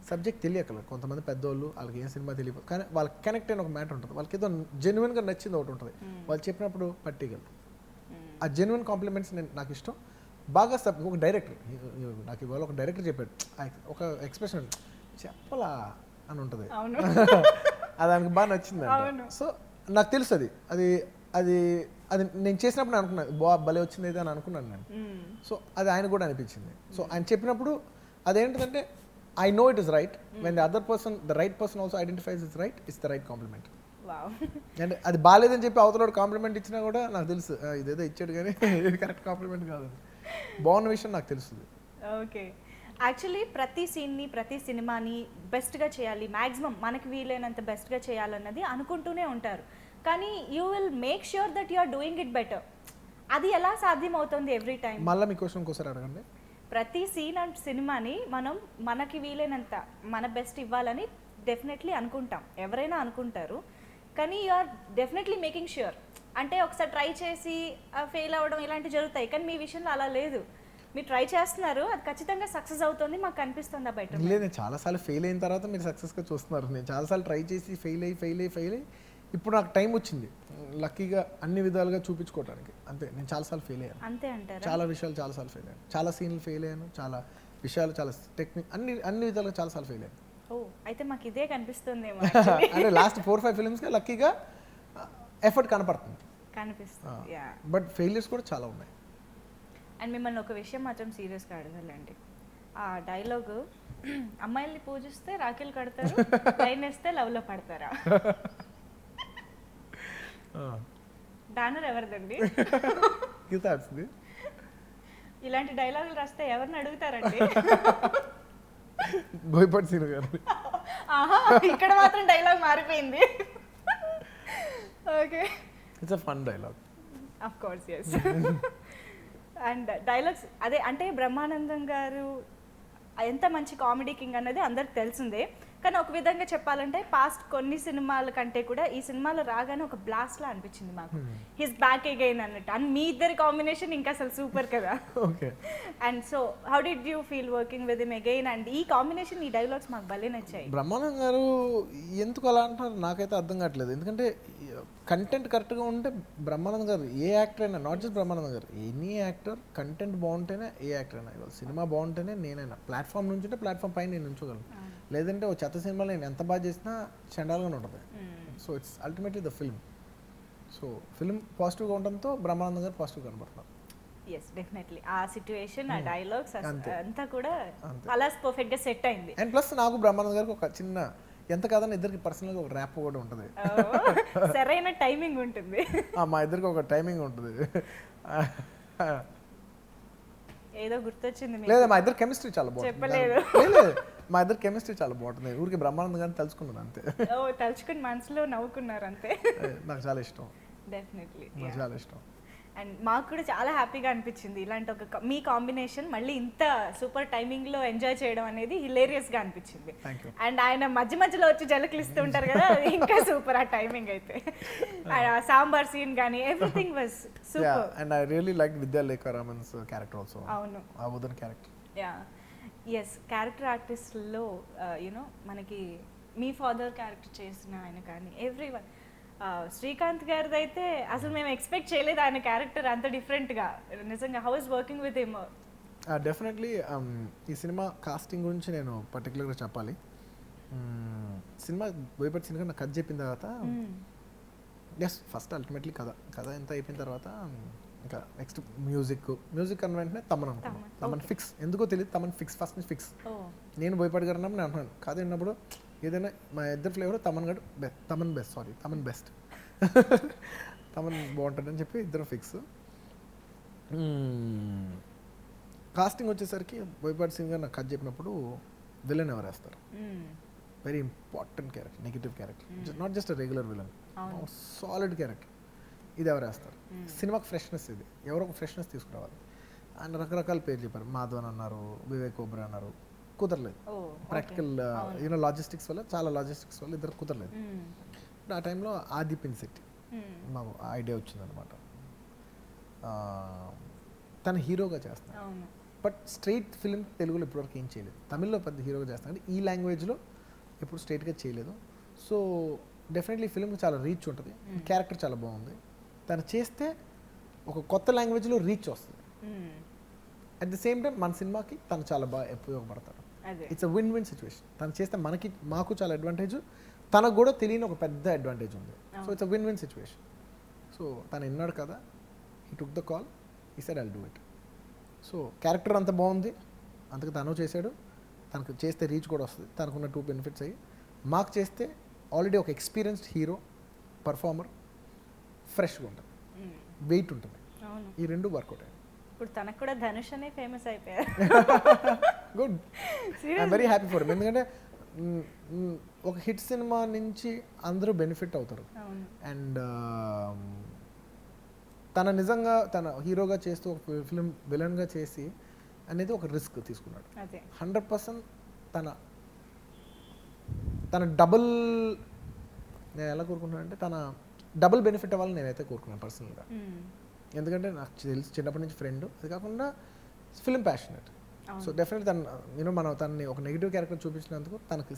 సబ్జెక్ట్ తెలియకలేదు కొంతమంది పెద్దోళ్ళు, వాళ్ళకి ఏం సినిమా తెలియదు కానీ వాళ్ళకి కనెక్ట్ అయిన ఒక మ్యాటర్ ఉంటుంది, వాళ్ళకి ఏదో జెన్యున్గా నచ్చింది ఒకటి ఉంటుంది, వాళ్ళు చెప్పినప్పుడు పట్టిగలరు. ఆ జెన్యున్ కాంప్లిమెంట్స్ నాకు ఇష్టం బాగా. ఒక డైరెక్టర్ నాకు ఇవాళ ఒక డైరెక్టర్ చెప్పాడు, ఒక ఎక్స్ప్రెషన్ చెప్పలా అని ఉంటుంది, అది దానికి బాగా నచ్చింది. సో నాకు తెలుసు అది అది అది అది నేను చేసినప్పుడు నేను అనుకున్నాను భలే వచ్చింది అయితే అని అనుకున్నాను నేను. సో అది ఆయన కూడా అనిపించింది. సో ఆయన చెప్పినప్పుడు అదేంటంటే I know it is right, when the other person the right person also identifies is right, it's the right compliment. అంటే అది బాగాలేదని చెప్పి అవతల కాంప్లిమెంట్ ఇచ్చినా కూడా నాకు తెలుసు ఇదేదో ఇచ్చాడు కానీ ఇది కరెక్ట్ కాంప్లిమెంట్ కాదు, బాగున్న విషయం నాకు తెలుస్తుంది. ఓకే. యాక్చువల్లీ ప్రతి సీన్ని ప్రతి సినిమాని బెస్ట్గా చేయాలి, మ్యాక్సిమం మనకి వీలైనంత బెస్ట్గా చేయాలన్నది అనుకుంటూనే ఉంటారు. కానీ you will make sure that you are doing it better. అది ఎలా సాధ్యం అవుతుంది ఎవ్రీ టైం? మళ్ళీ మీ క్వశ్చన్ ఇంకోసారి అడగండి. ప్రతి సీన్ అండ్ సినిమాని మనం మనకి వీలైనంత మన బెస్ట్ ఇవ్వాలని డెఫినెట్లీ అనుకుంటాం, ఎవరైనా అనుకుంటారు. కానీ you are definitely making sure. అంటే ఒకసారి ట్రై చేసి ఫెయిల్ అవ్వడం ఇలాంటివి జరుగుతాయి, కానీ మీ విషయంలో అలా లేదు. మీరు ట్రై చేస్తున్నారు, అది ఖచ్చితంగా సక్సెస్ అవుతుంది, మాకు కనిపిస్తుంది బయట. లేదు, నేను చాలాసార్లు ఫెయిల్ అయిన తర్వాత మీరు సక్సెస్గా చూస్తున్నారు. నేను చాలాసార్లు ట్రై చేసి ఫెయిల్ అయ్యి ఇప్పుడు నాకు టైం వచ్చింది లక్కీగా అన్ని విధాలుగా చూపించుకోవడానికి. అంతే, నేను చాలాసార్లు ఫెయిల్ అయ్యాను, అంతే అంటారు. చాలా విషయాలు చాలాసార్లు ఫెయిల్ అయ్యాను, చాలా సీన్లు ఫెయిల్ అయ్యాను, చాలా విషయాలు, చాలా టెక్నిక్ అన్ని విధాలుగా చాలాసార్లు ఫెయిల్ అయ్యాను. ఓ, అయితే మాకు ఇదే కనిపిస్తుందేమో. అంటే లాస్ట్ 4-5 ఫిల్మ్స్గా లక్కీగా ఎఫర్ట్ కనిపిస్తుంది. బట్ ఫెయిల్యూర్స్ కూడా చాలా ఉన్నాయి. అండ్ మిమ్మల్ని ఒక విషయం మాత్రం సీరియస్గా అడగాలండి. ఆ డైలాగు అమ్మాయిల్ని పూజిస్తే రాఖీలు కడతారు, లైన్ వేస్తే లవ్లో పడతారా? బ్యానర్ ఎవరిదండి? ఇలాంటి డైలాగులు రాస్తే ఎవరిని అడుగుతారండి? బోయపాటి సీను గారు. ఇక్కడ మాత్రం డైలాగ్ మారిపోయింది. Okay, it's a fun dialogue. Of course, yes. And dialogues అదే, అంటే బ్రహ్మానందం గారు ఎంత మంచి కామెడీ కింగ్ అన్నది అందరికి తెలిసిందే. కానీ ఒక విధంగా చెప్పాలంటే పాస్ట్ కొన్ని సినిమాల కంటే కూడా ఈ సినిమాలో రాగానే ఒక బ్లాస్ట్ లా అనిపించింది మాకు. హిస్ బ్యాక్ అగైన్ అన్నట్టు. అండ్ మీ ఇద్దరి కాంబినేషన్ ఇంకా అసలు సూపర్ కదా. Okay. And so how did you feel working with him again? And ఈ కాంబినేషన్, ఈ డైలాగ్స్ మాకు భలే నచ్చాయి. బ్రహ్మానందం గారు ఎందుకు అలా అంటున్నారు నాకైతే అర్థం కావట్లేదు. ఎందుకంటే కంటెంట్ కరెక్ట్గా ఉంటే బ్రహ్మానందం గారు ఏ యాక్టర్ అయినా, నాట్ జస్ట్ బ్రహ్మానందం గారు, ఎనీ యాక్టర్ కంటెంట్ బాగుంటేనే ఏ యాక్టర్ అయినా, ఇవాళ సినిమా బాగుంటేనే నేనైనా ప్లాట్ఫామ్ నుంచి ఉంటే ప్లాట్ఫామ్ పైన నేను ఉంచగలను. లేదంటే ఓ చెత్త సినిమాలో నేను ఎంత బాగా చేసినా చండాలుగానే ఉంటుంది. So it's ultimately the film. So film పాజిటివ్గా ఉండడంతో బ్రహ్మానందం గారు పాజిటివ్గా కనబడుతున్నారు. Yes, definitely. ఆ సిచ్యువేషన్, ఆ డైలాగ్స్ అంతా కూడా అలా పర్ఫెక్ట్గా సెట్ అయింది. అండ్ ప్లస్ నాకు బ్రహ్మానందం గారికి ఒక చిన్న, ఎంత కాదని ఇద్దరికి పర్సనల్గా ఒక ర్యాప్ కూడా ఉంటుంది. సరైన టైమింగ్ ఉంటుంది. మా ఇద్దరికి ఒక టైమింగ్ ఉంటుంది. ఏదో గుర్తొచ్చింది. లేదా మా ఇద్దరు కెమిస్ట్రీ చాలా బాగుంటుంది. చెప్పలేదు. మా ఇద్దరు కెమిస్ట్రీ చాలా బాగుంటుంది. ఊరికి బ్రహ్మానందం గారిని తలుచుకున్నాను అంతే. తలుచుకుని మనసులో నవ్వుకున్నారు అంతే. నాకు చాలా ఇష్టం. డెఫినెట్లీ నాకు చాలా ఇష్టం. అండ్ మాకు కూడా చాలా హ్యాపీగా అనిపించింది ఇలాంటి ఒక మీ కాంబినేషన్ మళ్ళీ ఇంత సూపర్ టైమింగ్లో ఎంజాయ్ చేయడం అనేది హిలేరియస్గా అనిపించింది. అండ్ ఆయన మధ్య మధ్యలో వచ్చి జలకులు ఇస్తూ ఉంటారు కదా, అది ఇంకా సూపర్ ఆ టైమింగ్ అయితే. సాంబార్ సీన్ కానీ everything was super. And I really like Vidyulekha Raman's character also. అవును, ఆ ఉదన్ క్యారెక్టర్. ఎస్, క్యారెక్టర్ ఆర్టిస్ట్లో యూనో మనకి మీ ఫాదర్ క్యారెక్టర్ చేసిన ఆయన కానీ ఎవ్రీవన్, శ్రీకాంత్ గారిది అయితే అసలు మేము ఎక్స్పెక్ట్ చేయలేదు ఆయన క్యారెక్టర్ అంత డిఫరెంట్గా. నిజంగా how is working with him? Definitely ఈ సినిమా కాస్టింగ్ గురించి నేను పర్టికులర్గా చెప్పాలి. సినిమా బోయపాటి సినిమా నాకు కథ చెప్పిన తర్వాత ఎస్ ఫస్ట్ అల్టిమేట్లీ కథ ఎంత అయిపోయిన తర్వాత ఇంకా నెక్స్ట్ మ్యూజిక్ అన్న వెంటనే తమన్ అనుకున్నాను. తమన్ ఫిక్స్, ఎందుకో తెలియదు, తమన్ ఫిక్స్, ఫస్ట్ నుంచి ఫిక్స్. నేను బోయపాటి గారు అన్నప్పుడు నేను అంటున్నాను కథ విన్నప్పుడు ఏదైనా మా ఇద్దరు ఫ్లేవర్ తమన్ బెస్ట్ తమన్ బాగుంటుందని చెప్పి ఇద్దరు ఫిక్స్. కాస్టింగ్ వచ్చేసరికి బోయపాటి సింగ్ గారు నాకు కథ చెప్పినప్పుడు విలన్ ఎవరు వేస్తారు, very important character, negative character, not just regular villain, solid character, ఇది ఎవరు వేస్తారు. సినిమాకి ఫ్రెష్నెస్, ఇది ఎవరో ఒక ఫ్రెష్నెస్ తీసుకురావాలి. ఆయన రకరకాల పేర్లు చెప్పారు, మాధవన్ అన్నారు, వివేక్ ఓబ్రా అన్నారు, కుదరలేదు. ప్రాక్టికల్ లాజిస్టిక్స్ వల్ల, చాలా లాజిస్టిక్స్ వల్ల ఇద్దరు కుదరలేదు. ఆ టైంలో ఆది పిన్సెట్టి మాకు ఐడియా వచ్చిందనమాట. తను హీరోగా చేస్తున్నాడు, బట్ స్ట్రైట్ ఫిలిం తెలుగులో ఇప్పటివరకు ఏం చేయలేదు. తమిళ్లో పెద్ద హీరోగా చేస్తాను కానీ ఈ లాంగ్వేజ్లో ఎప్పుడు స్ట్రైట్గా చేయలేదు. సో డెఫినెట్లీ ఫిలింకి చాలా రీచ్ ఉంటుంది, క్యారెక్టర్ చాలా బాగుంది. తను చేస్తే ఒక కొత్త లాంగ్వేజ్లో రీచ్ వస్తుంది. అట్ ది సేమ్ టైం మన సినిమాకి తను చాలా బాగా ఉపయోగపడతాడు. It's a win win situation. తను చేస్తే మాకు చాలా అడ్వాంటేజ్, తనకు కూడా తెలియని ఒక పెద్ద అడ్వాంటేజ్ ఉంది. So it's a win win situation. So తను విన్నాడు కదా, he took the call, he said I'll do it. So character అంత బాగుంది, అంతకు తను చేశాడు, తనకు చేస్తే రీచ్ కూడా వస్తుంది. తనకున్న 2 బెనిఫిట్స్ అయ్యి మాకు చేస్తే ఆల్రెడీ ఒక ఎక్స్పీరియన్స్డ్ హీరో, పర్ఫార్మర్, ఫ్రెష్గా ఉంటుంది, వెయిట్ ఉంటుంది, ఈ రెండు వర్కౌట్ అయ్యాయి. ఇప్పుడు తనకు కూడా ధనుష్ అనే ఫేమస్ అయిపోయారు. Good, I'm very happy for him. ఎందుకంటే ఒక హిట్ సినిమా నుంచి అందరూ బెనిఫిట్ అవుతారు. అండ్ తన నిజంగా తన హీరోగా చేస్తూ ఒక ఫిలిం విలన్గా చేసి అనేది ఒక రిస్క్ తీసుకున్నాడు. 100% తన డబుల్, నేను ఎలా కోరుకుంటున్నాను అంటే తన డబుల్ బెనిఫిట్ అవ్వాలని నేనైతే కోరుకున్నాను పర్సనల్గా. ఎందుకంటే నాకు తెలిసి చిన్నప్పటి నుంచి ఫ్రెండ్, అది కాకుండా ఫిలిం ప్యాషనెట్. సో డెఫినెట్లీ మనం తనని ఒక నెగిటివ్ క్యారెక్టర్ చూపించినందుకు తనకి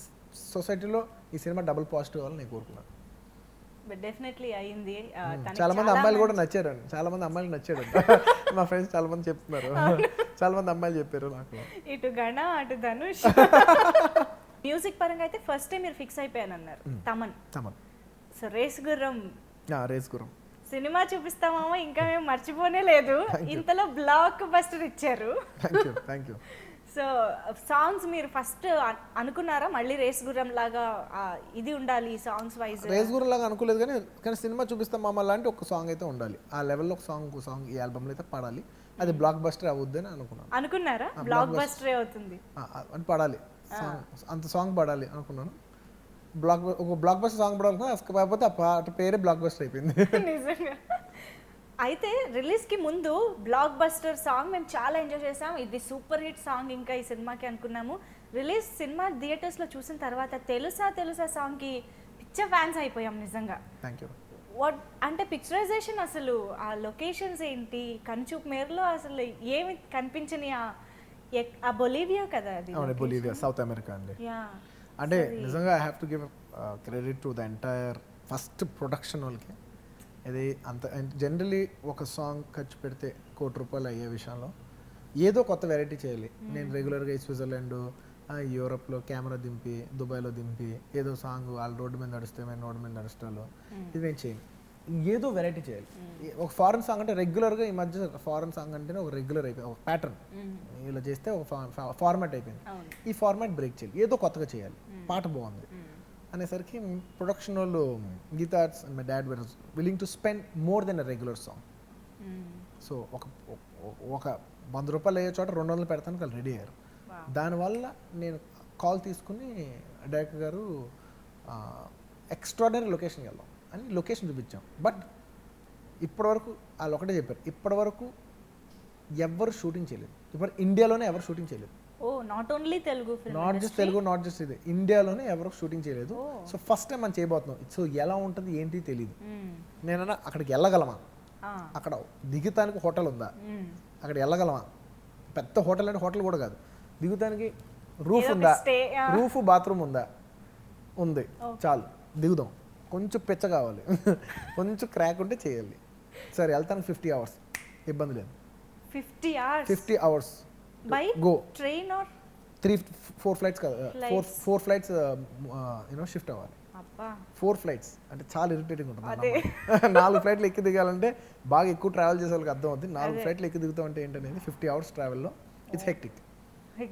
సొసైటీలో ఈ సినిమా డబుల్ పాజిటివ్ అవ్వాలని నేను కోరుకున్నాను. డెఫినెట్లీ అయ్యింది. చాలా మంది అమ్మాయిలు కూడా నచ్చారు, చాలా మంది అమ్మాయిలు నచ్చాడు. మా ఫ్రెండ్స్ చాలా మంది చెప్తున్నారు, చాలా మంది అమ్మాయిలు చెప్పారు నాకు. ఇటు గణ అటు ధనుష్. మ్యూజిక్ పరంగా అయితే ఫస్ట్ టైం మీరు ఫిక్స్ అయిపోయానన్నారు, తమన్. సో రేస్ గుర్రం సినిమా చూపిస్తామా, ఇంకా మేము మర్చిపోనే లేదు. ఇంతలో బ్లాక్ బస్టర్ ఇచ్చారు. Thank you. సో సాంగ్స్ మీరు ఫస్ట్ అనుకున్నారా మళ్ళీ రేస్ గుర్రం లాగా ఇది ఉండాలి సాంగ్స్ వైజ్? రేస్ గుర్రం లాగా అనుకోలేదు, కానీ సినిమా చూపిస్తాం మామ లాంటి ఒక సాంగ్ అయితే ఉండాలి. ఆ లెవెల్లో ఒక సాంగ్ ఈ ఆల్బమ్లో అయితే పాడాలి. అది బ్లాక్ బస్టర్ అవుద్దని అనుకున్నారా? బ్లాక్ బస్టర్ అవుతుంది అని పాడాలి, అంత సాంగ్ పాడాలి అనుకున్నాను. ఒక బ్లాక్ బస్టర్ సాంగ్ పాడాలనుకున్నా, కాకపోతే ఆ పాట పేరే బ్లాక్ బస్టర్ అయిపోయింది. నిజంగా. అయితే రిలీజ్కి ముందు బ్లాక్ బస్టర్ సాంగ్ మేము చాలా ఎంజాయ్ చేసాం, ఇది సూపర్ హిట్ సాంగ్ ఇంకా ఈ సినిమాకి అనుకున్నాము. రిలీజ్ సినిమా థియేటర్స్లో చూసిన తర్వాత తెలుసా సాంగ్కి పిచ్చ ఫ్యాన్స్ అయిపోయాం నిజంగా. Thank you. వాట్ అంటే పిక్చరైజేషన్, అసలు ఆ లొకేషన్స్ ఏంటి, కనుచూపు మేరలో అసలు ఏమి కనిపించని ఆ బొలీవియా కదా అది? బొలీవియా, సౌత్ అమెరికా అండి. అంటే నిజంగా I have to give credit to the entire first production వాళ్ళకి. ఇది అంత జనరలీ ఒక సాంగ్ ఖర్చు పెడితే ₹1,00,00,000 అయ్యే విషయంలో ఏదో కొత్త వెరైటీ చేయాలి. నేను రెగ్యులర్గా ఈ స్విట్జర్లాండ్, యూరోప్లో కెమెరా దింపి, దుబాయ్లో దింపి ఏదో సాంగ్ వాళ్ళు రోడ్డు మీద నడుస్తే మేము రోడ్డు మీద నడుస్తాలో, ఇది నేను చేయను. ఏదో వెరైటీ చేయాలి. ఒక ఫారెన్ సాంగ్ అంటే రెగ్యులర్గా ఈ మధ్య ఫారెన్ సాంగ్ అంటేనే ఒక రెగ్యులర్ అయిపోయి ఒక ప్యాటర్న్, ఇలా చేస్తే ఒక ఫార్మాట్ అయిపోయింది. ఈ ఫార్మాట్ బ్రేక్ చేయాలి, ఏదో కొత్తగా చేయాలి, పాట బాగుంది అనేసరికి ప్రొడక్షన్ వాళ్ళు Geetha Arts and my dad were willing to spend more than a regular song. So ఒక ₹100 అయ్యే చోట 200 పెడతానికి వాళ్ళు రెడీ అయ్యారు. దానివల్ల నేను కాల్ తీసుకుని డైరెక్టర్ గారు ఎక్స్ట్రాడినరీ లొకేషన్కి వెళ్దాం అని లొకేషన్ చూపించాం. బట్ ఇప్పటివరకు వాళ్ళు ఒకటే చెప్పారు, ఇప్పటివరకు ఎవరు షూటింగ్ చేయలేదు, ఇప్పుడు ఇండియాలోనే ఎవరు షూటింగ్ చేయలేదు. Not only Telugu, not just Telugu, not just ఇది, ఇండియాలోనే ఎవరు షూటింగ్ చేయలేదు. సో ఫస్ట్ టైం మనం చేయబోతున్నాం. సో ఎలా ఉంటుంది ఏంటి తెలియదు. నేనన్నా అక్కడికి వెళ్ళగలమా, అక్కడ దిగుతానికి హోటల్ ఉందా, అక్కడ వెళ్ళగలమా, పెద్ద హోటల్ అంటే హోటల్ కూడా కాదు, దిగుతానికి రూఫ్ ఉందా, రూఫ్ బాత్రూమ్ ఉందా, ఉంది, చాలు దిగుదాం. కొంచెం పిచ్చ కావాలి, కొంచెం క్రాక్ ఉంటే చేయాలి. సరే వెళ్తానికి 50 hours, ఇబ్బంది లేదు. 50 hours 50 hours by go train or 4 flights కాదు ఫోర్ ఫ్లైట్స్ షిఫ్ట్ అవ్వాలి. అబ్బా 4 ఫ్లైట్స్ అంటే చాలా ఇరిటేటింగ్ ఉంటుంది అదే. అన్నమాట. 4 ఫ్లైట్లు ఎక్కి దిగాలంటే బాగా ఎక్కువ ట్రావెల్ చేసే వాళ్ళకి అర్థం అవుతుంది. 4 ఫ్లైట్లు ఎక్కి దిగుతాం అంటే ఏంటనేది 50 అవర్స్ ట్రావెల్లో ఇట్స్ హెక్టిక్.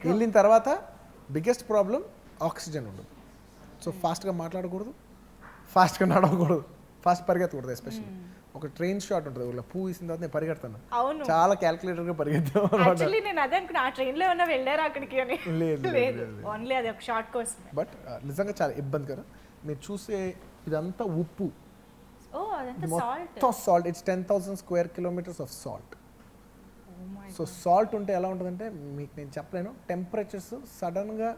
వెళ్ళిన తర్వాత బిగ్గెస్ట్ ప్రాబ్లం ఆక్సిజన్ ఉండదు. సో ఫాస్ట్గా మాట్లాడకూడదు, ఫాస్ట్గా నడవకూడదు, ఫాస్ట్ పరిగెత్తకూడదు. ఎస్పెషల్లీ ఒక ట్రైన్ షాట్ ఉంటుంది, ఊళ్ళో పువ్వు ఇసిన తర్వాత నేను పరిగెడతాను, అవును. చాలా క్యాల్కులేటర్గా పరిగెత్తాం. యాక్చువల్లీ నేను అదే అనుకున్నా ఆ ట్రైన్ లో ఏమన్నా వెళ్ళారా అక్కడికి అని. లేదు, లేదు, ఓన్లీ అది ఒక షార్ట్ కోసం. బట్ నిజంగా చాలా ఇబ్బందికరం. మీరు చూసే ఇదంతా ఉప్పు, ఓ అదంతా సాల్ట్. మొత్తం salt. It's 10,000 square kilometres of salt. So salt ఉంటే ఎలా ఉంటుందంటే మీకు నేను చెప్పలేను. టెంపరేచర్స్ సడన్గా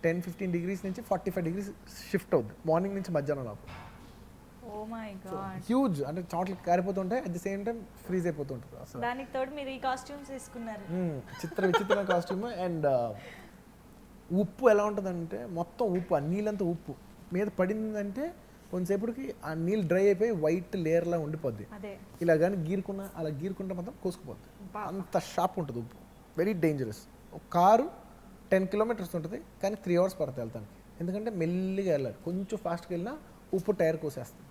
10-15 డిగ్రీస్ నుంచి 45 డిగ్రీస్ షిఫ్ట్ అవుద్ది మార్నింగ్ నుంచి మధ్యాహ్నం లోపు. ఓ మై గాడ్. హ్యూజ్, అంటే చోట్ల కారిపోతుంటాయి, at the same time freeze అయిపోతుంటుంది అసలు. దానికి తోడు మీరు ఈ కాస్ట్యూమ్స్ తీసుకున్నారు. విచిత్రమైన కాస్ట్యూమ్. అండ్ ఉప్పు ఎలా ఉంటుందంటే మొత్తం ఉప్పు, ఆ నీళ్ళంతా ఉప్పు మీద పడిందంటే కొంతసేపటికి ఆ నీళ్ళు డ్రై అయిపోయి వైట్ లేయర్లా ఉండిపోద్ది. అదే ఇలా కానీ అలా గీరుకుంటే మొత్తం కోసుకుపోద్ది. అంత షార్ప్ ఉంటుంది ఉప్పు, వెరీ డేంజరస్. ఒక కారు 10 కిలోమీటర్స్ ఉంటుంది కానీ 3 అవర్స్ పడుతుంది వెళ్తానికి. ఎందుకంటే మెల్లిగా వెళ్ళాలి, కొంచెం ఫాస్ట్గా వెళ్ళినా ఉప్పు టైర్ కోసేస్తుంది.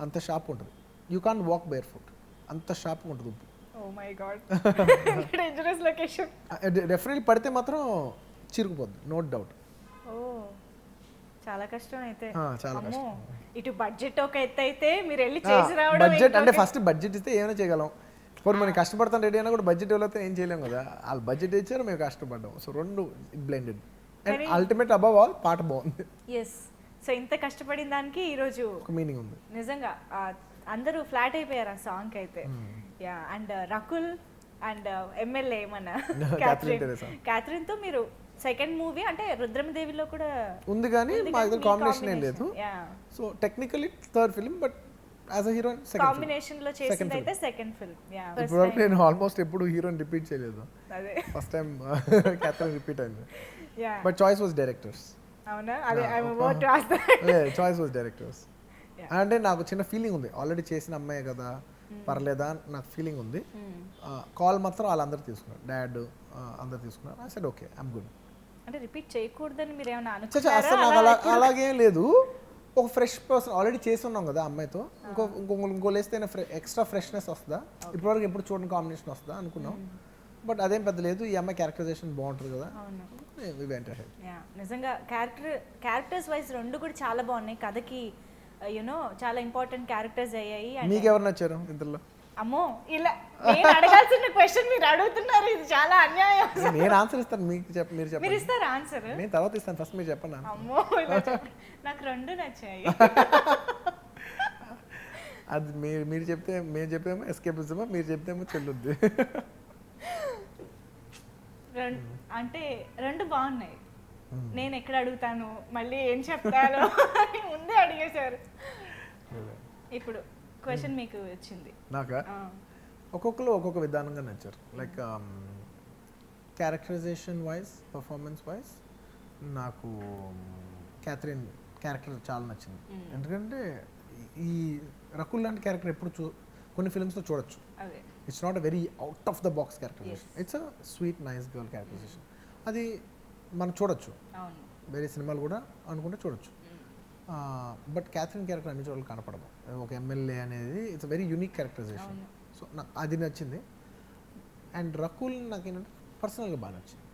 అంత షార్ప్ ఉంటుంది. You can walk barefoot, అంత షార్ప్గా ఉంటుంది ఉప్పు. Oh my god, dangerous location. Definitely పడితే మాత్రం చిరుకుపోద్ది, నో డౌట్. ఓ చాలా కష్టం అయితే. చాలా అమ్మో, ఇటు బడ్జెట్ ఒక ఎత్తు అయితే మీరు వెళ్ళి చేసి రావడం. బడ్జెట్ అంటే ఫస్ట్ బడ్జెట్ ఇస్తే ఏమైనా చేయగలం. ఇప్పుడు మనం కష్టపడతాం రెడీ అయినా కూడా బడ్జెట్ ఇవ్వలేకపోతే ఏం చేయలేం కదా. వాళ్ళు బడ్జెట్ ఇచ్చారు, మేము కష్టపడ్డాం. సో రెండు blended. And ultimate above all పాట బాగుంది. ఎస్. సో ఇంత కష్టపడిన దానికి ఈరోజు ఒక మీనింగ్ ఉంది నిజంగా. అందరూ ఫ్లాట్ అయిపోయారు ఆ సాంగ్ అయితే. Yeah. And Rakul and MLA మన క్యాథరిన్ తో మీరు సెకండ్ మూవీ అంటే రుద్రమదేవిలో కూడా ఉంది కానీ మా దగ్గర కాంబినేషన్ ఏం లేదు. So technically third film, but as a heroine combination లో చేసింది అయితే సెకండ్ ఫిల్మ్. యా. ఇప్పటివరకు నేను ఆల్మోస్ట్ ఎప్పుడు హీరోయిన్ రిపీట్ చేయలేదు. అదే ఫస్ట్ టైం క్యాథరిన్ రిపీట్ అయింది. Yeah. But choice was directors. అవునా? అదే I am about to ask that. Choice was directors. అంటే నాకు చిన్న ఫీలింగ్ ఉంది, ఆల్రెడీ చేసిన అమ్మాయి కదా పర్లేదా నాకు ఫీలింగ్ ఉంది. కాల్ మాత్రం వాళ్ళందరూ తీసుకున్నారు, డాడ్ అందరు తీసుకున్నారు. I said okay, I'm good. అంటే రిపీట్ చేయకూడదని మీరు ఏమైనా అసలు నాకు అలాగేం లేదు. ఒక ఫ్రెష్ పర్సన్ ఆల్రెడీ చేసి ఉన్నాం కదా అమ్మాయితో, ఇంకో లేస్తే ఎక్స్ట్రా ఫ్రెష్నెస్ వస్తుందా, ఇప్పటివరకు ఎప్పుడు చూడని కాంబినేషన్ వస్తుందా అనుకున్నాం. బట్ అదేం పెద్ద లేదు, ఈ అమ్మాయి క్యారెక్టరైజేషన్ బాగుంటుంది కదా. నిజంగా క్యారెక్టర్స్ వైజ్ రెండు కూడా చాలా బాగున్నాయి. కథకి యునో చాలా ఇంపార్టెంట్ క్యారెక్టర్స్ అయ్యాయి. మీకు ఎవరు నచ్చారు ఇందులో? అమ్మో, ఇలా నేను అడగాల్సిన క్వశ్చన్ మీరు అడుగుతున్నారు, ఇది చాలా అన్యాయం. నేను ఆన్సర్ ఇస్తాను, మీరు చెప్పండి. మీరు ఇస్తారా ఆన్సర్? నేను తర్వాత ఇస్తాను, ఫస్ట్ మీరు చెప్పండి. అమ్మో, నాకు రెండు నచ్చాయి. అది మీరు చెప్తే మేము చెప్పేమో ఎస్కేపిజమా, మీరు చెప్తేమో చెల్లుద్ది. అంటే రెండు బాగున్నాయి. నేను ఎక్కడ అడుగుతాను మళ్ళీ ఏం చెప్తాను అని ముందే అడిగేశారు. ఇప్పుడు క్వశ్చన్ మీకు వచ్చింది. నాకా? ఒక్కొక్కరు ఒక్కొక్క విధానంగా నచ్చారు. Like characterization wise, performance wise నాకు క్యాథరిన్ క్యారెక్టర్ చాలా నచ్చింది. ఎందుకంటే ఈ రకుల్ లాంటి క్యారెక్టర్ ఎప్పుడు కొన్ని ఫిల్మ్స్లో చూడొచ్చు. It's not a very out of the box characterization, it's a sweet nice girl characterization. అది మనం చూడొచ్చు, వేరే సినిమాలు కూడా అనుకుంటే చూడొచ్చు. బట్ క్యాథరిన్ క్యారెక్టర్ అన్ని చోట్ల కనపడదు. ఒక ఎమ్మెల్యే అనేది it's very unique characterization. So నాకు అది నచ్చింది. అండ్ రకుల్ నాకు ఏంటంటే పర్సనల్గా బాగా నచ్చింది.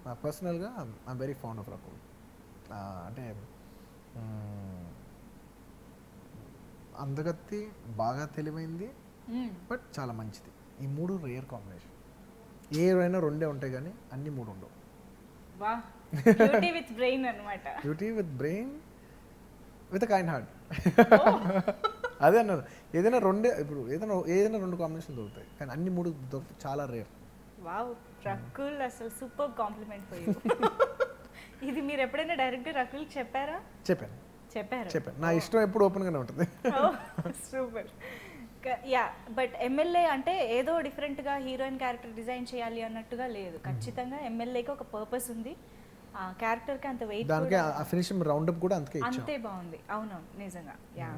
నాకు పర్సనల్గా I'm very fond of Rakul. అంటే అందగత్తి, బాగా తెలివైంది, బట్ చాలా మంచిది. ఈ మూడు రేర్ కాంబినేషన్. ఏవైనా రెండే ఉంటాయి కానీ అన్ని మూడు ఉండవు. బ్యూటీ విత్ బ్రెయిన్ అన్నమాట. Beauty with brain with kind heart. అదే అన్నారు, ఏదైనా రెండే, ఇప్పుడు ఏదైనా రెండు కాంబినేషన్ దొరుకుతాయి కానీ అన్ని మూడు దొరుకుతాయి, చాలా రేర్. వావ్, రకుల్ అసలు సూపర్ కాంప్లిమెంట్ ఫర్ యు. ఇది మీరు ఎప్పుడైనా డైరెక్ట్ గా రకుల్ చెప్పారా? చెప్పారు. నా ఇష్టం ఎప్పుడు ఓపెన్ గానే ఉంటుంది. సూపర్. యా. బట్ ఎమ్మెల్యే అంటే ఏదో డిఫరెంట్ గా హీరోయిన్ క్యారెక్టర్ డిజైన్ చేయాలి అన్నట్టుగా లేదు. ఖచ్చితంగా ఎమ్మెల్యేకి ఒక పర్పస్ ఉంది. ఆ క్యారెక్టర్ కి అంత వెయిట్, దానికి ఆ ఫినిషింగ్ రౌండ్ అప్ కూడా అంతే బాగుంది. అవునవును, నిజంగా. యా.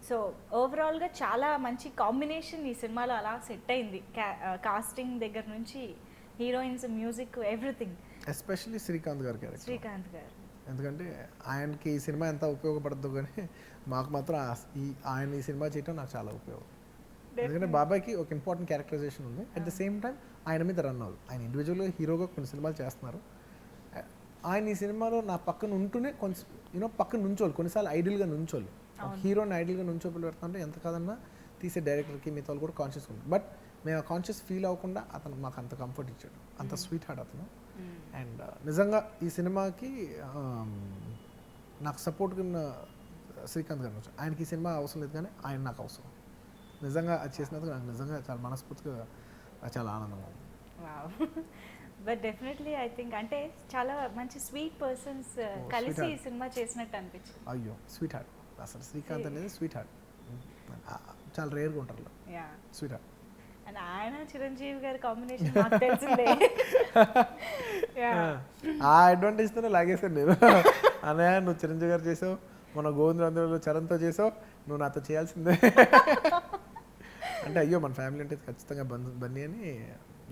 సో ఓవరాల్ గా చాలా మంచి కాంబినేషన్ ఈ సినిమాలో అలా సెట్ అయింది. కాస్టింగ్ దగ్గర నుంచి heroines, music, everything. Especially Srikanth గారి క్యారెక్టర్. శ్రీకాంత్ గారు. ఎందుకంటే ఆయనకి ఈ సినిమా ఎంత ఉపయోగపడద్దు కానీ మాకు మాత్రం ఆయన ఈ సినిమా చేయటం నాకు చాలా ఉపయోగం. ఎందుకంటే బాబాయ్కి ఒక ఇంపార్టెంట్ క్యారెక్టరైజేషన్ ఉంది. అట్ ద సేమ్ టైం ఆయన మీద రన్ అవ్వదు. ఆయన ఇండివిజువల్గా హీరోగా కొన్ని సినిమాలు చేస్తున్నారు. ఆయన ఈ సినిమాలో నా పక్కన ఉంటూనే కొంచెం పక్కన నుంచోళ్ళు, కొన్నిసార్లు ఐడియల్గా నుంచోళ్ళు. హీరోని ఐడియల్గా పెడుతుంటే ఎంత కాదన్నా తీసే డైరెక్టర్కి మిగతా వాళ్ళు కూడా కాన్షియస్ ఉంది. బట్ మేము ఆ కాన్షియస్ ఫీల్ అవ్వకుండా అతను మాకు అంత కంఫర్ట్ ఇచ్చాడు. అంత స్వీట్ హార్ట్ అతను. అండ్ నిజంగా ఈ సినిమాకి నాకు సపోర్ట్గా ఉన్న శ్రీకాంత్ గారు వచ్చారు. ఆయనకి ఈ సినిమా అవసరం లేదు కానీ ఆయన నాకు అవసరం. నిజంగా అది చేసినందుకు నాకు నిజంగా చాలా మనస్ఫూర్తిగా చాలా ఆనందంగా ఉంది. బట్ డెఫినెట్లీ ఐ థింక్ అంటే చాలా మంచి స్వీట్ పర్సన్స్ కలిసి ఈ సినిమా చేసినట్టు అనిపించింది. అయ్యో స్వీట్ హార్ట్. అసలు శ్రీకాంత్ అనేది స్వీట్ హార్ట్. చాలా రేర్గా ఉంటారు స్వీట్ హార్ట్. అండ్ ఆయన చిరంజీవి గారి కాంబినేషన్ నాకు తెలిసిందే. ఆ అడ్వాంటేజ్తోనే లాగేశాను నేను. అన్నయ్య నువ్వు చిరంజీవి గారు చేసావు, మన గోవిందరాజులో చరణ్తో చేసావు, నువ్వు నాతో చేయాల్సిందే అంటే అయ్యో మన ఫ్యామిలీ అంటే ఖచ్చితంగా బన్నీ అని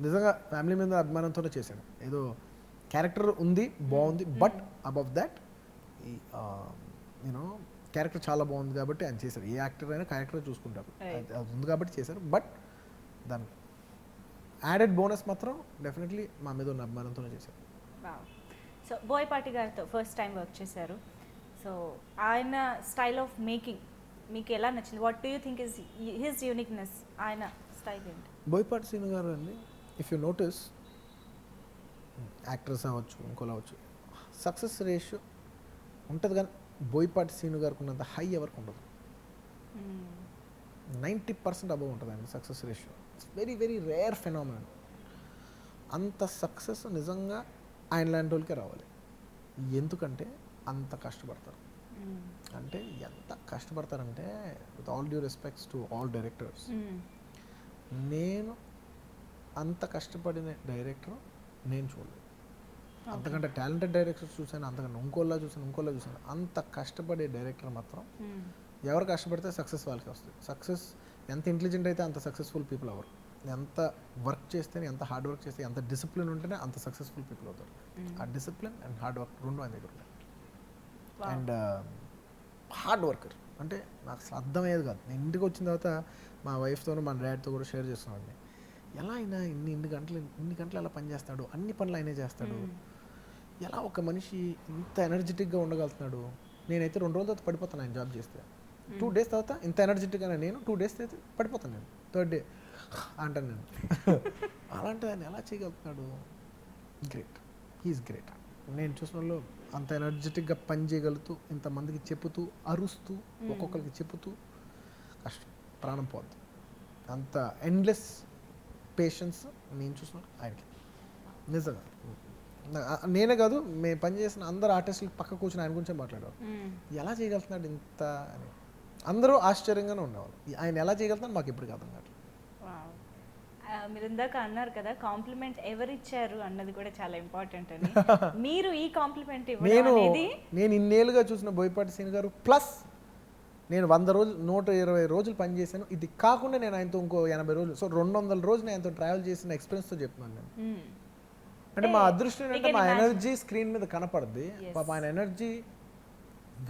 నిజంగా ఫ్యామిలీ మీద అభిమానంతోనే చేశాను. ఏదో క్యారెక్టర్ ఉంది బాగుంది, బట్ అబవ్ దాట్ ఈ యూనో క్యారెక్టర్ చాలా బాగుంది కాబట్టి ఆయన చేశారు. ఏ యాక్టర్ అయినా క్యారెక్టర్ చూసుకుంటారు, అది ఉంది కాబట్టి చేశారు. బట్ దాని యాడెడ్ బోనస్ మాత్రం డెఫినెట్లీ మా మీద ఉన్న అభిమానంతోనే చేశారు. సో బోయపాటి గారితో ఫస్ట్ టైం వర్క్ చేశారు. సో ఆయన స్టైల్ ఆఫ్ మేకింగ్ మీకు ఎలా నచ్చింది? What do you think is his uniqueness? ఆయన స్టైల్ ఏంటి? బోయపాటి శ్రీను గారు అండి, ఇఫ్ యూ నోటీస్ యాక్టర్స్ అవ్వచ్చు ఇంకోలా అవ్వచ్చు, సక్సెస్ రేషియో ఉంటుంది కానీ బోయపాటి శ్రీను గారికి ఉన్నంత హై ఎవరికి ఉండదు. 90% అబవ్ ఉంటుంది అండి success ratio. It's very very rare phenomenon. అంత సక్సెస్ నిజంగా ఆయన లాంటి వాళ్ళకే రావాలి. ఎందుకంటే అంత కష్టపడతారు. అంటే ఎంత కష్టపడతారంటే with all due respects to all directors, నేను అంత కష్టపడిన డైరెక్టర్ నేను చూడలేదు. అంతకంటే టాలెంటెడ్ డైరెక్టర్స్ చూసాను, అంతకంటే ఇంకోలా చూసాను. అంత కష్టపడే డైరెక్టర్ మాత్రం ఎవరు కష్టపడితే సక్సెస్ వాళ్ళకి వస్తుంది. సక్సెస్ ఎంత ఇంటెలిజెంట్ అయితే అంత సక్సెస్ఫుల్ పీపుల్ అవ్వరు. ఎంత వర్క్ చేస్తేనే, ఎంత హార్డ్ వర్క్ చేస్తే, ఎంత డిసిప్లిన్ ఉంటేనే అంత సక్సెస్ఫుల్ పీపుల్ అవుతారు. ఆ డిసిప్లిన్ అండ్ హార్డ్ వర్క్ రెండు ఆయన దగ్గర ఉంటాయి. అండ్ హార్డ్ వర్కర్ అంటే నాకు అసలు అర్థమయ్యేది కాదు. నేను ఇంటికి వచ్చిన తర్వాత మా వైఫ్తోనూ మా డాడ్తో కూడా షేర్ చేస్తున్నాను, ఎలా అయినా ఇన్ని గంటలు ఎలా పని చేస్తాడు, అన్ని పనులు ఆయనే చేస్తాడు, ఎలా ఒక మనిషి ఇంత ఎనర్జెటిక్గా ఉండగలుగుతున్నాడు. నేనైతే 2 రోజుల తర్వాత పడిపోతాను ఆయన జాబ్ చేస్తే. 2 days తర్వాత ఇంత ఎనర్జెటిక్గా నేను 2 days అయితే పడిపోతాను. నేను 3rd day అంటాను నేను. అలాంటిది ఆయన ఎలా చేయగలుగుతున్నాడు? Great, he's great. నేను చూసిన వాళ్ళు అంత ఎనర్జెటిక్గా పని చేయగలుగుతూ, ఇంతమందికి చెప్పుతూ, అరుస్తూ, ఒక్కొక్కరికి చెప్పుతూ కష్టం, ప్రాణం పోద్ది. అంత ఎండ్లెస్ పేషెన్స్ నేను చూసిన ఆయనకి నిజంగా. నేనే కాదు, మేము పనిచేసిన అందరు ఆర్టిస్టులు పక్క కూర్చొని ఆయన గురించే మాట్లాడారు. ఎలా చేయగలుగుతున్నాడు ఇంత అని అందరూ ఆశ్చర్యంగానే ఉండేవాళ్ళు. ఆయన ఎలా చేయగలుగుతున్నాడు మాకు ఎప్పటికీ అర్థం కాదు. మీరు ఇందాక అన్నారు కదా కాంప్లిమెంట్ ఎవరు ఇచ్చారు అన్నది కూడా చాలా ఇంపార్టెంట్ అని. మీరు ఈ కాంప్లిమెంట్ నేను ఇన్నేళ్ళుగా చూసిన బోయపాటి శ్రీను గారు ప్లస్ నేను 100 రోజులు 120 రోజులు పనిచేశాను. ఇది కాకుండా నేను ఆయనతో ఇంకో 80 రోజులు, సో 200 రోజులు ఆయనతో ట్రావెల్ చేసిన ఎక్స్పీరియన్స్తో చెప్తున్నాను నేను. అంటే మా అదృష్టం ఏంటంటే మా ఎనర్జీ స్క్రీన్ మీద కనపడుద్ది. పాప ఆయన ఎనర్జీ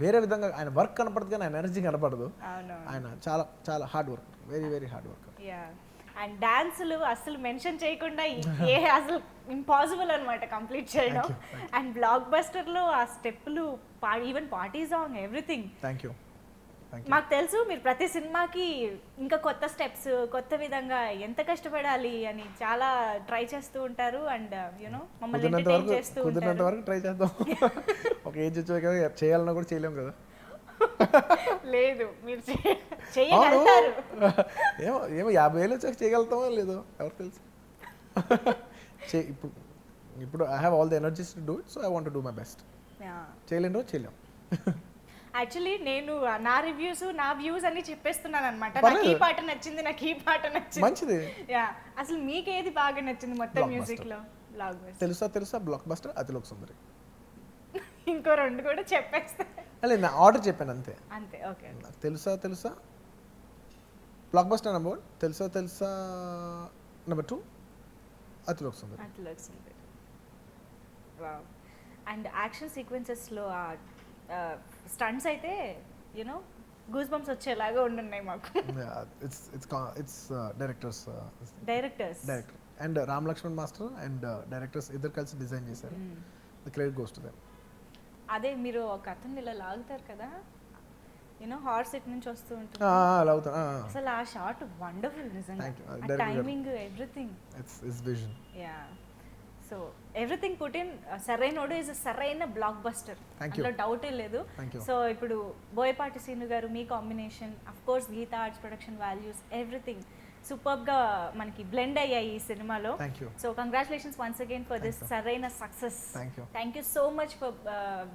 వేరే విధంగా, ఆయన వర్క్ కనపడదు కానీ ఆయన ఎనర్జీ కనపడదు. ఆయన చాలా చాలా hard work, very very hard work. And డాన్సులు అసలు మెన్షన్ చేయకుండా అసలు ఇంపాసిబుల్ అనమాట కంప్లీట్ చేయడం. అండ్ బ్లాక్ బస్టర్లో ఆ స్టెప్పులు, even party song, everything. Thank you. మాకు తెలుసు మీరు ప్రతి సినిమాకి ఇంకా కొత్త స్టెప్స్, కొత్త విధంగా ఎంత కష్టపడాలి అని చాలా ట్రై చేస్తూ ఉంటారు. అండ్ యూనో మమ్మల్ని ఎంటర్టైన్ చేస్తూ ఉంటారు. కుదిరినంత వరకు ట్రై చేద్దాం. ఒక ఏజ్ వచ్చాక చేయాలన్నా కూడా చేయలేం కదా. లేదు, మీరు చేయగలుగుతారు. ఏమో 50 ఏళ్ళు వచ్చాక చేయగలుగుతామో లేదో ఎవరు తెలుసు. ఇప్పుడు I have all the energies to do it, so I want to do my best. చేయలేం రోజు చేయలేం. యాక్చువల్లీ నేను నా రివ్యూస్, నా వ్యూస్ అన్ని చెప్పేస్తున్నాను అనమాట. నాకు ఈ పాట నచ్చింది, నాకు ఈ పాట నచ్చింది. మంచిది. అసలు మీకు ఏది బాగా నచ్చింది మొత్తం మ్యూజిక్ లో? బ్లాక్ బస్టర్ తెలుసా బ్లాక్ బస్టర్, అతిలోక సుందరి. ఇంకో 2 కూడా చెప్పేస్తా. లేదు, నా ఆర్డర్ చెప్పాను అంతే. ఓకే. నాకు తెలుసా బ్లాక్ బస్టర్ నెంబర్ 1, తెలుసా number 2, Athiloka Sundari. And action సీక్వెన్సెస్లో స్టంట్స్ అయితే యూనో గూస్ బంప్స్ వచ్చేలాగా ఉండున్నాయి మాకు. It's director Hmm. And Ram Lakshman master and directors ఇద్దరు కలిసి డిజైన్ చేశారు. The credit goes to them. అదే మీరు ఒక అతను ఇలా లాగుతారు కదా, యూనో హార్స్ ఇట్ నుంచి వస్తూ ఉంటుంది, అలా అవుతా. అసలు ఆ షాట్ వండర్ఫుల్ నిజంగా. Thank you. Director గారు. Timing everything. It's vision. Yeah, so everything put in. Sarrainodu is సరైన బ్లాక్ బస్టర్, Thank you. అందులో డౌటే లేదు. Thank you. సో ఇప్పుడు బోయపాటి సీను గారు మీ combination, of course Geetha Arts production values, everything సూపర్గా మనకి బ్లెండ్ అయ్యాయి ఈ సినిమాలో. Thank you. So congratulations once again for this సరైన success. Thank you. Thank you so much for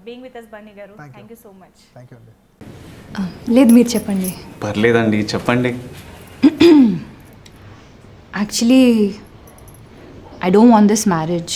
being with us Bunny గారు. Thank you. Thank you so much. Thank you అండి. లేదు మీరు చెప్పండి. పర్లేదండి, చెప్పండి. Actually I don't want this marriage.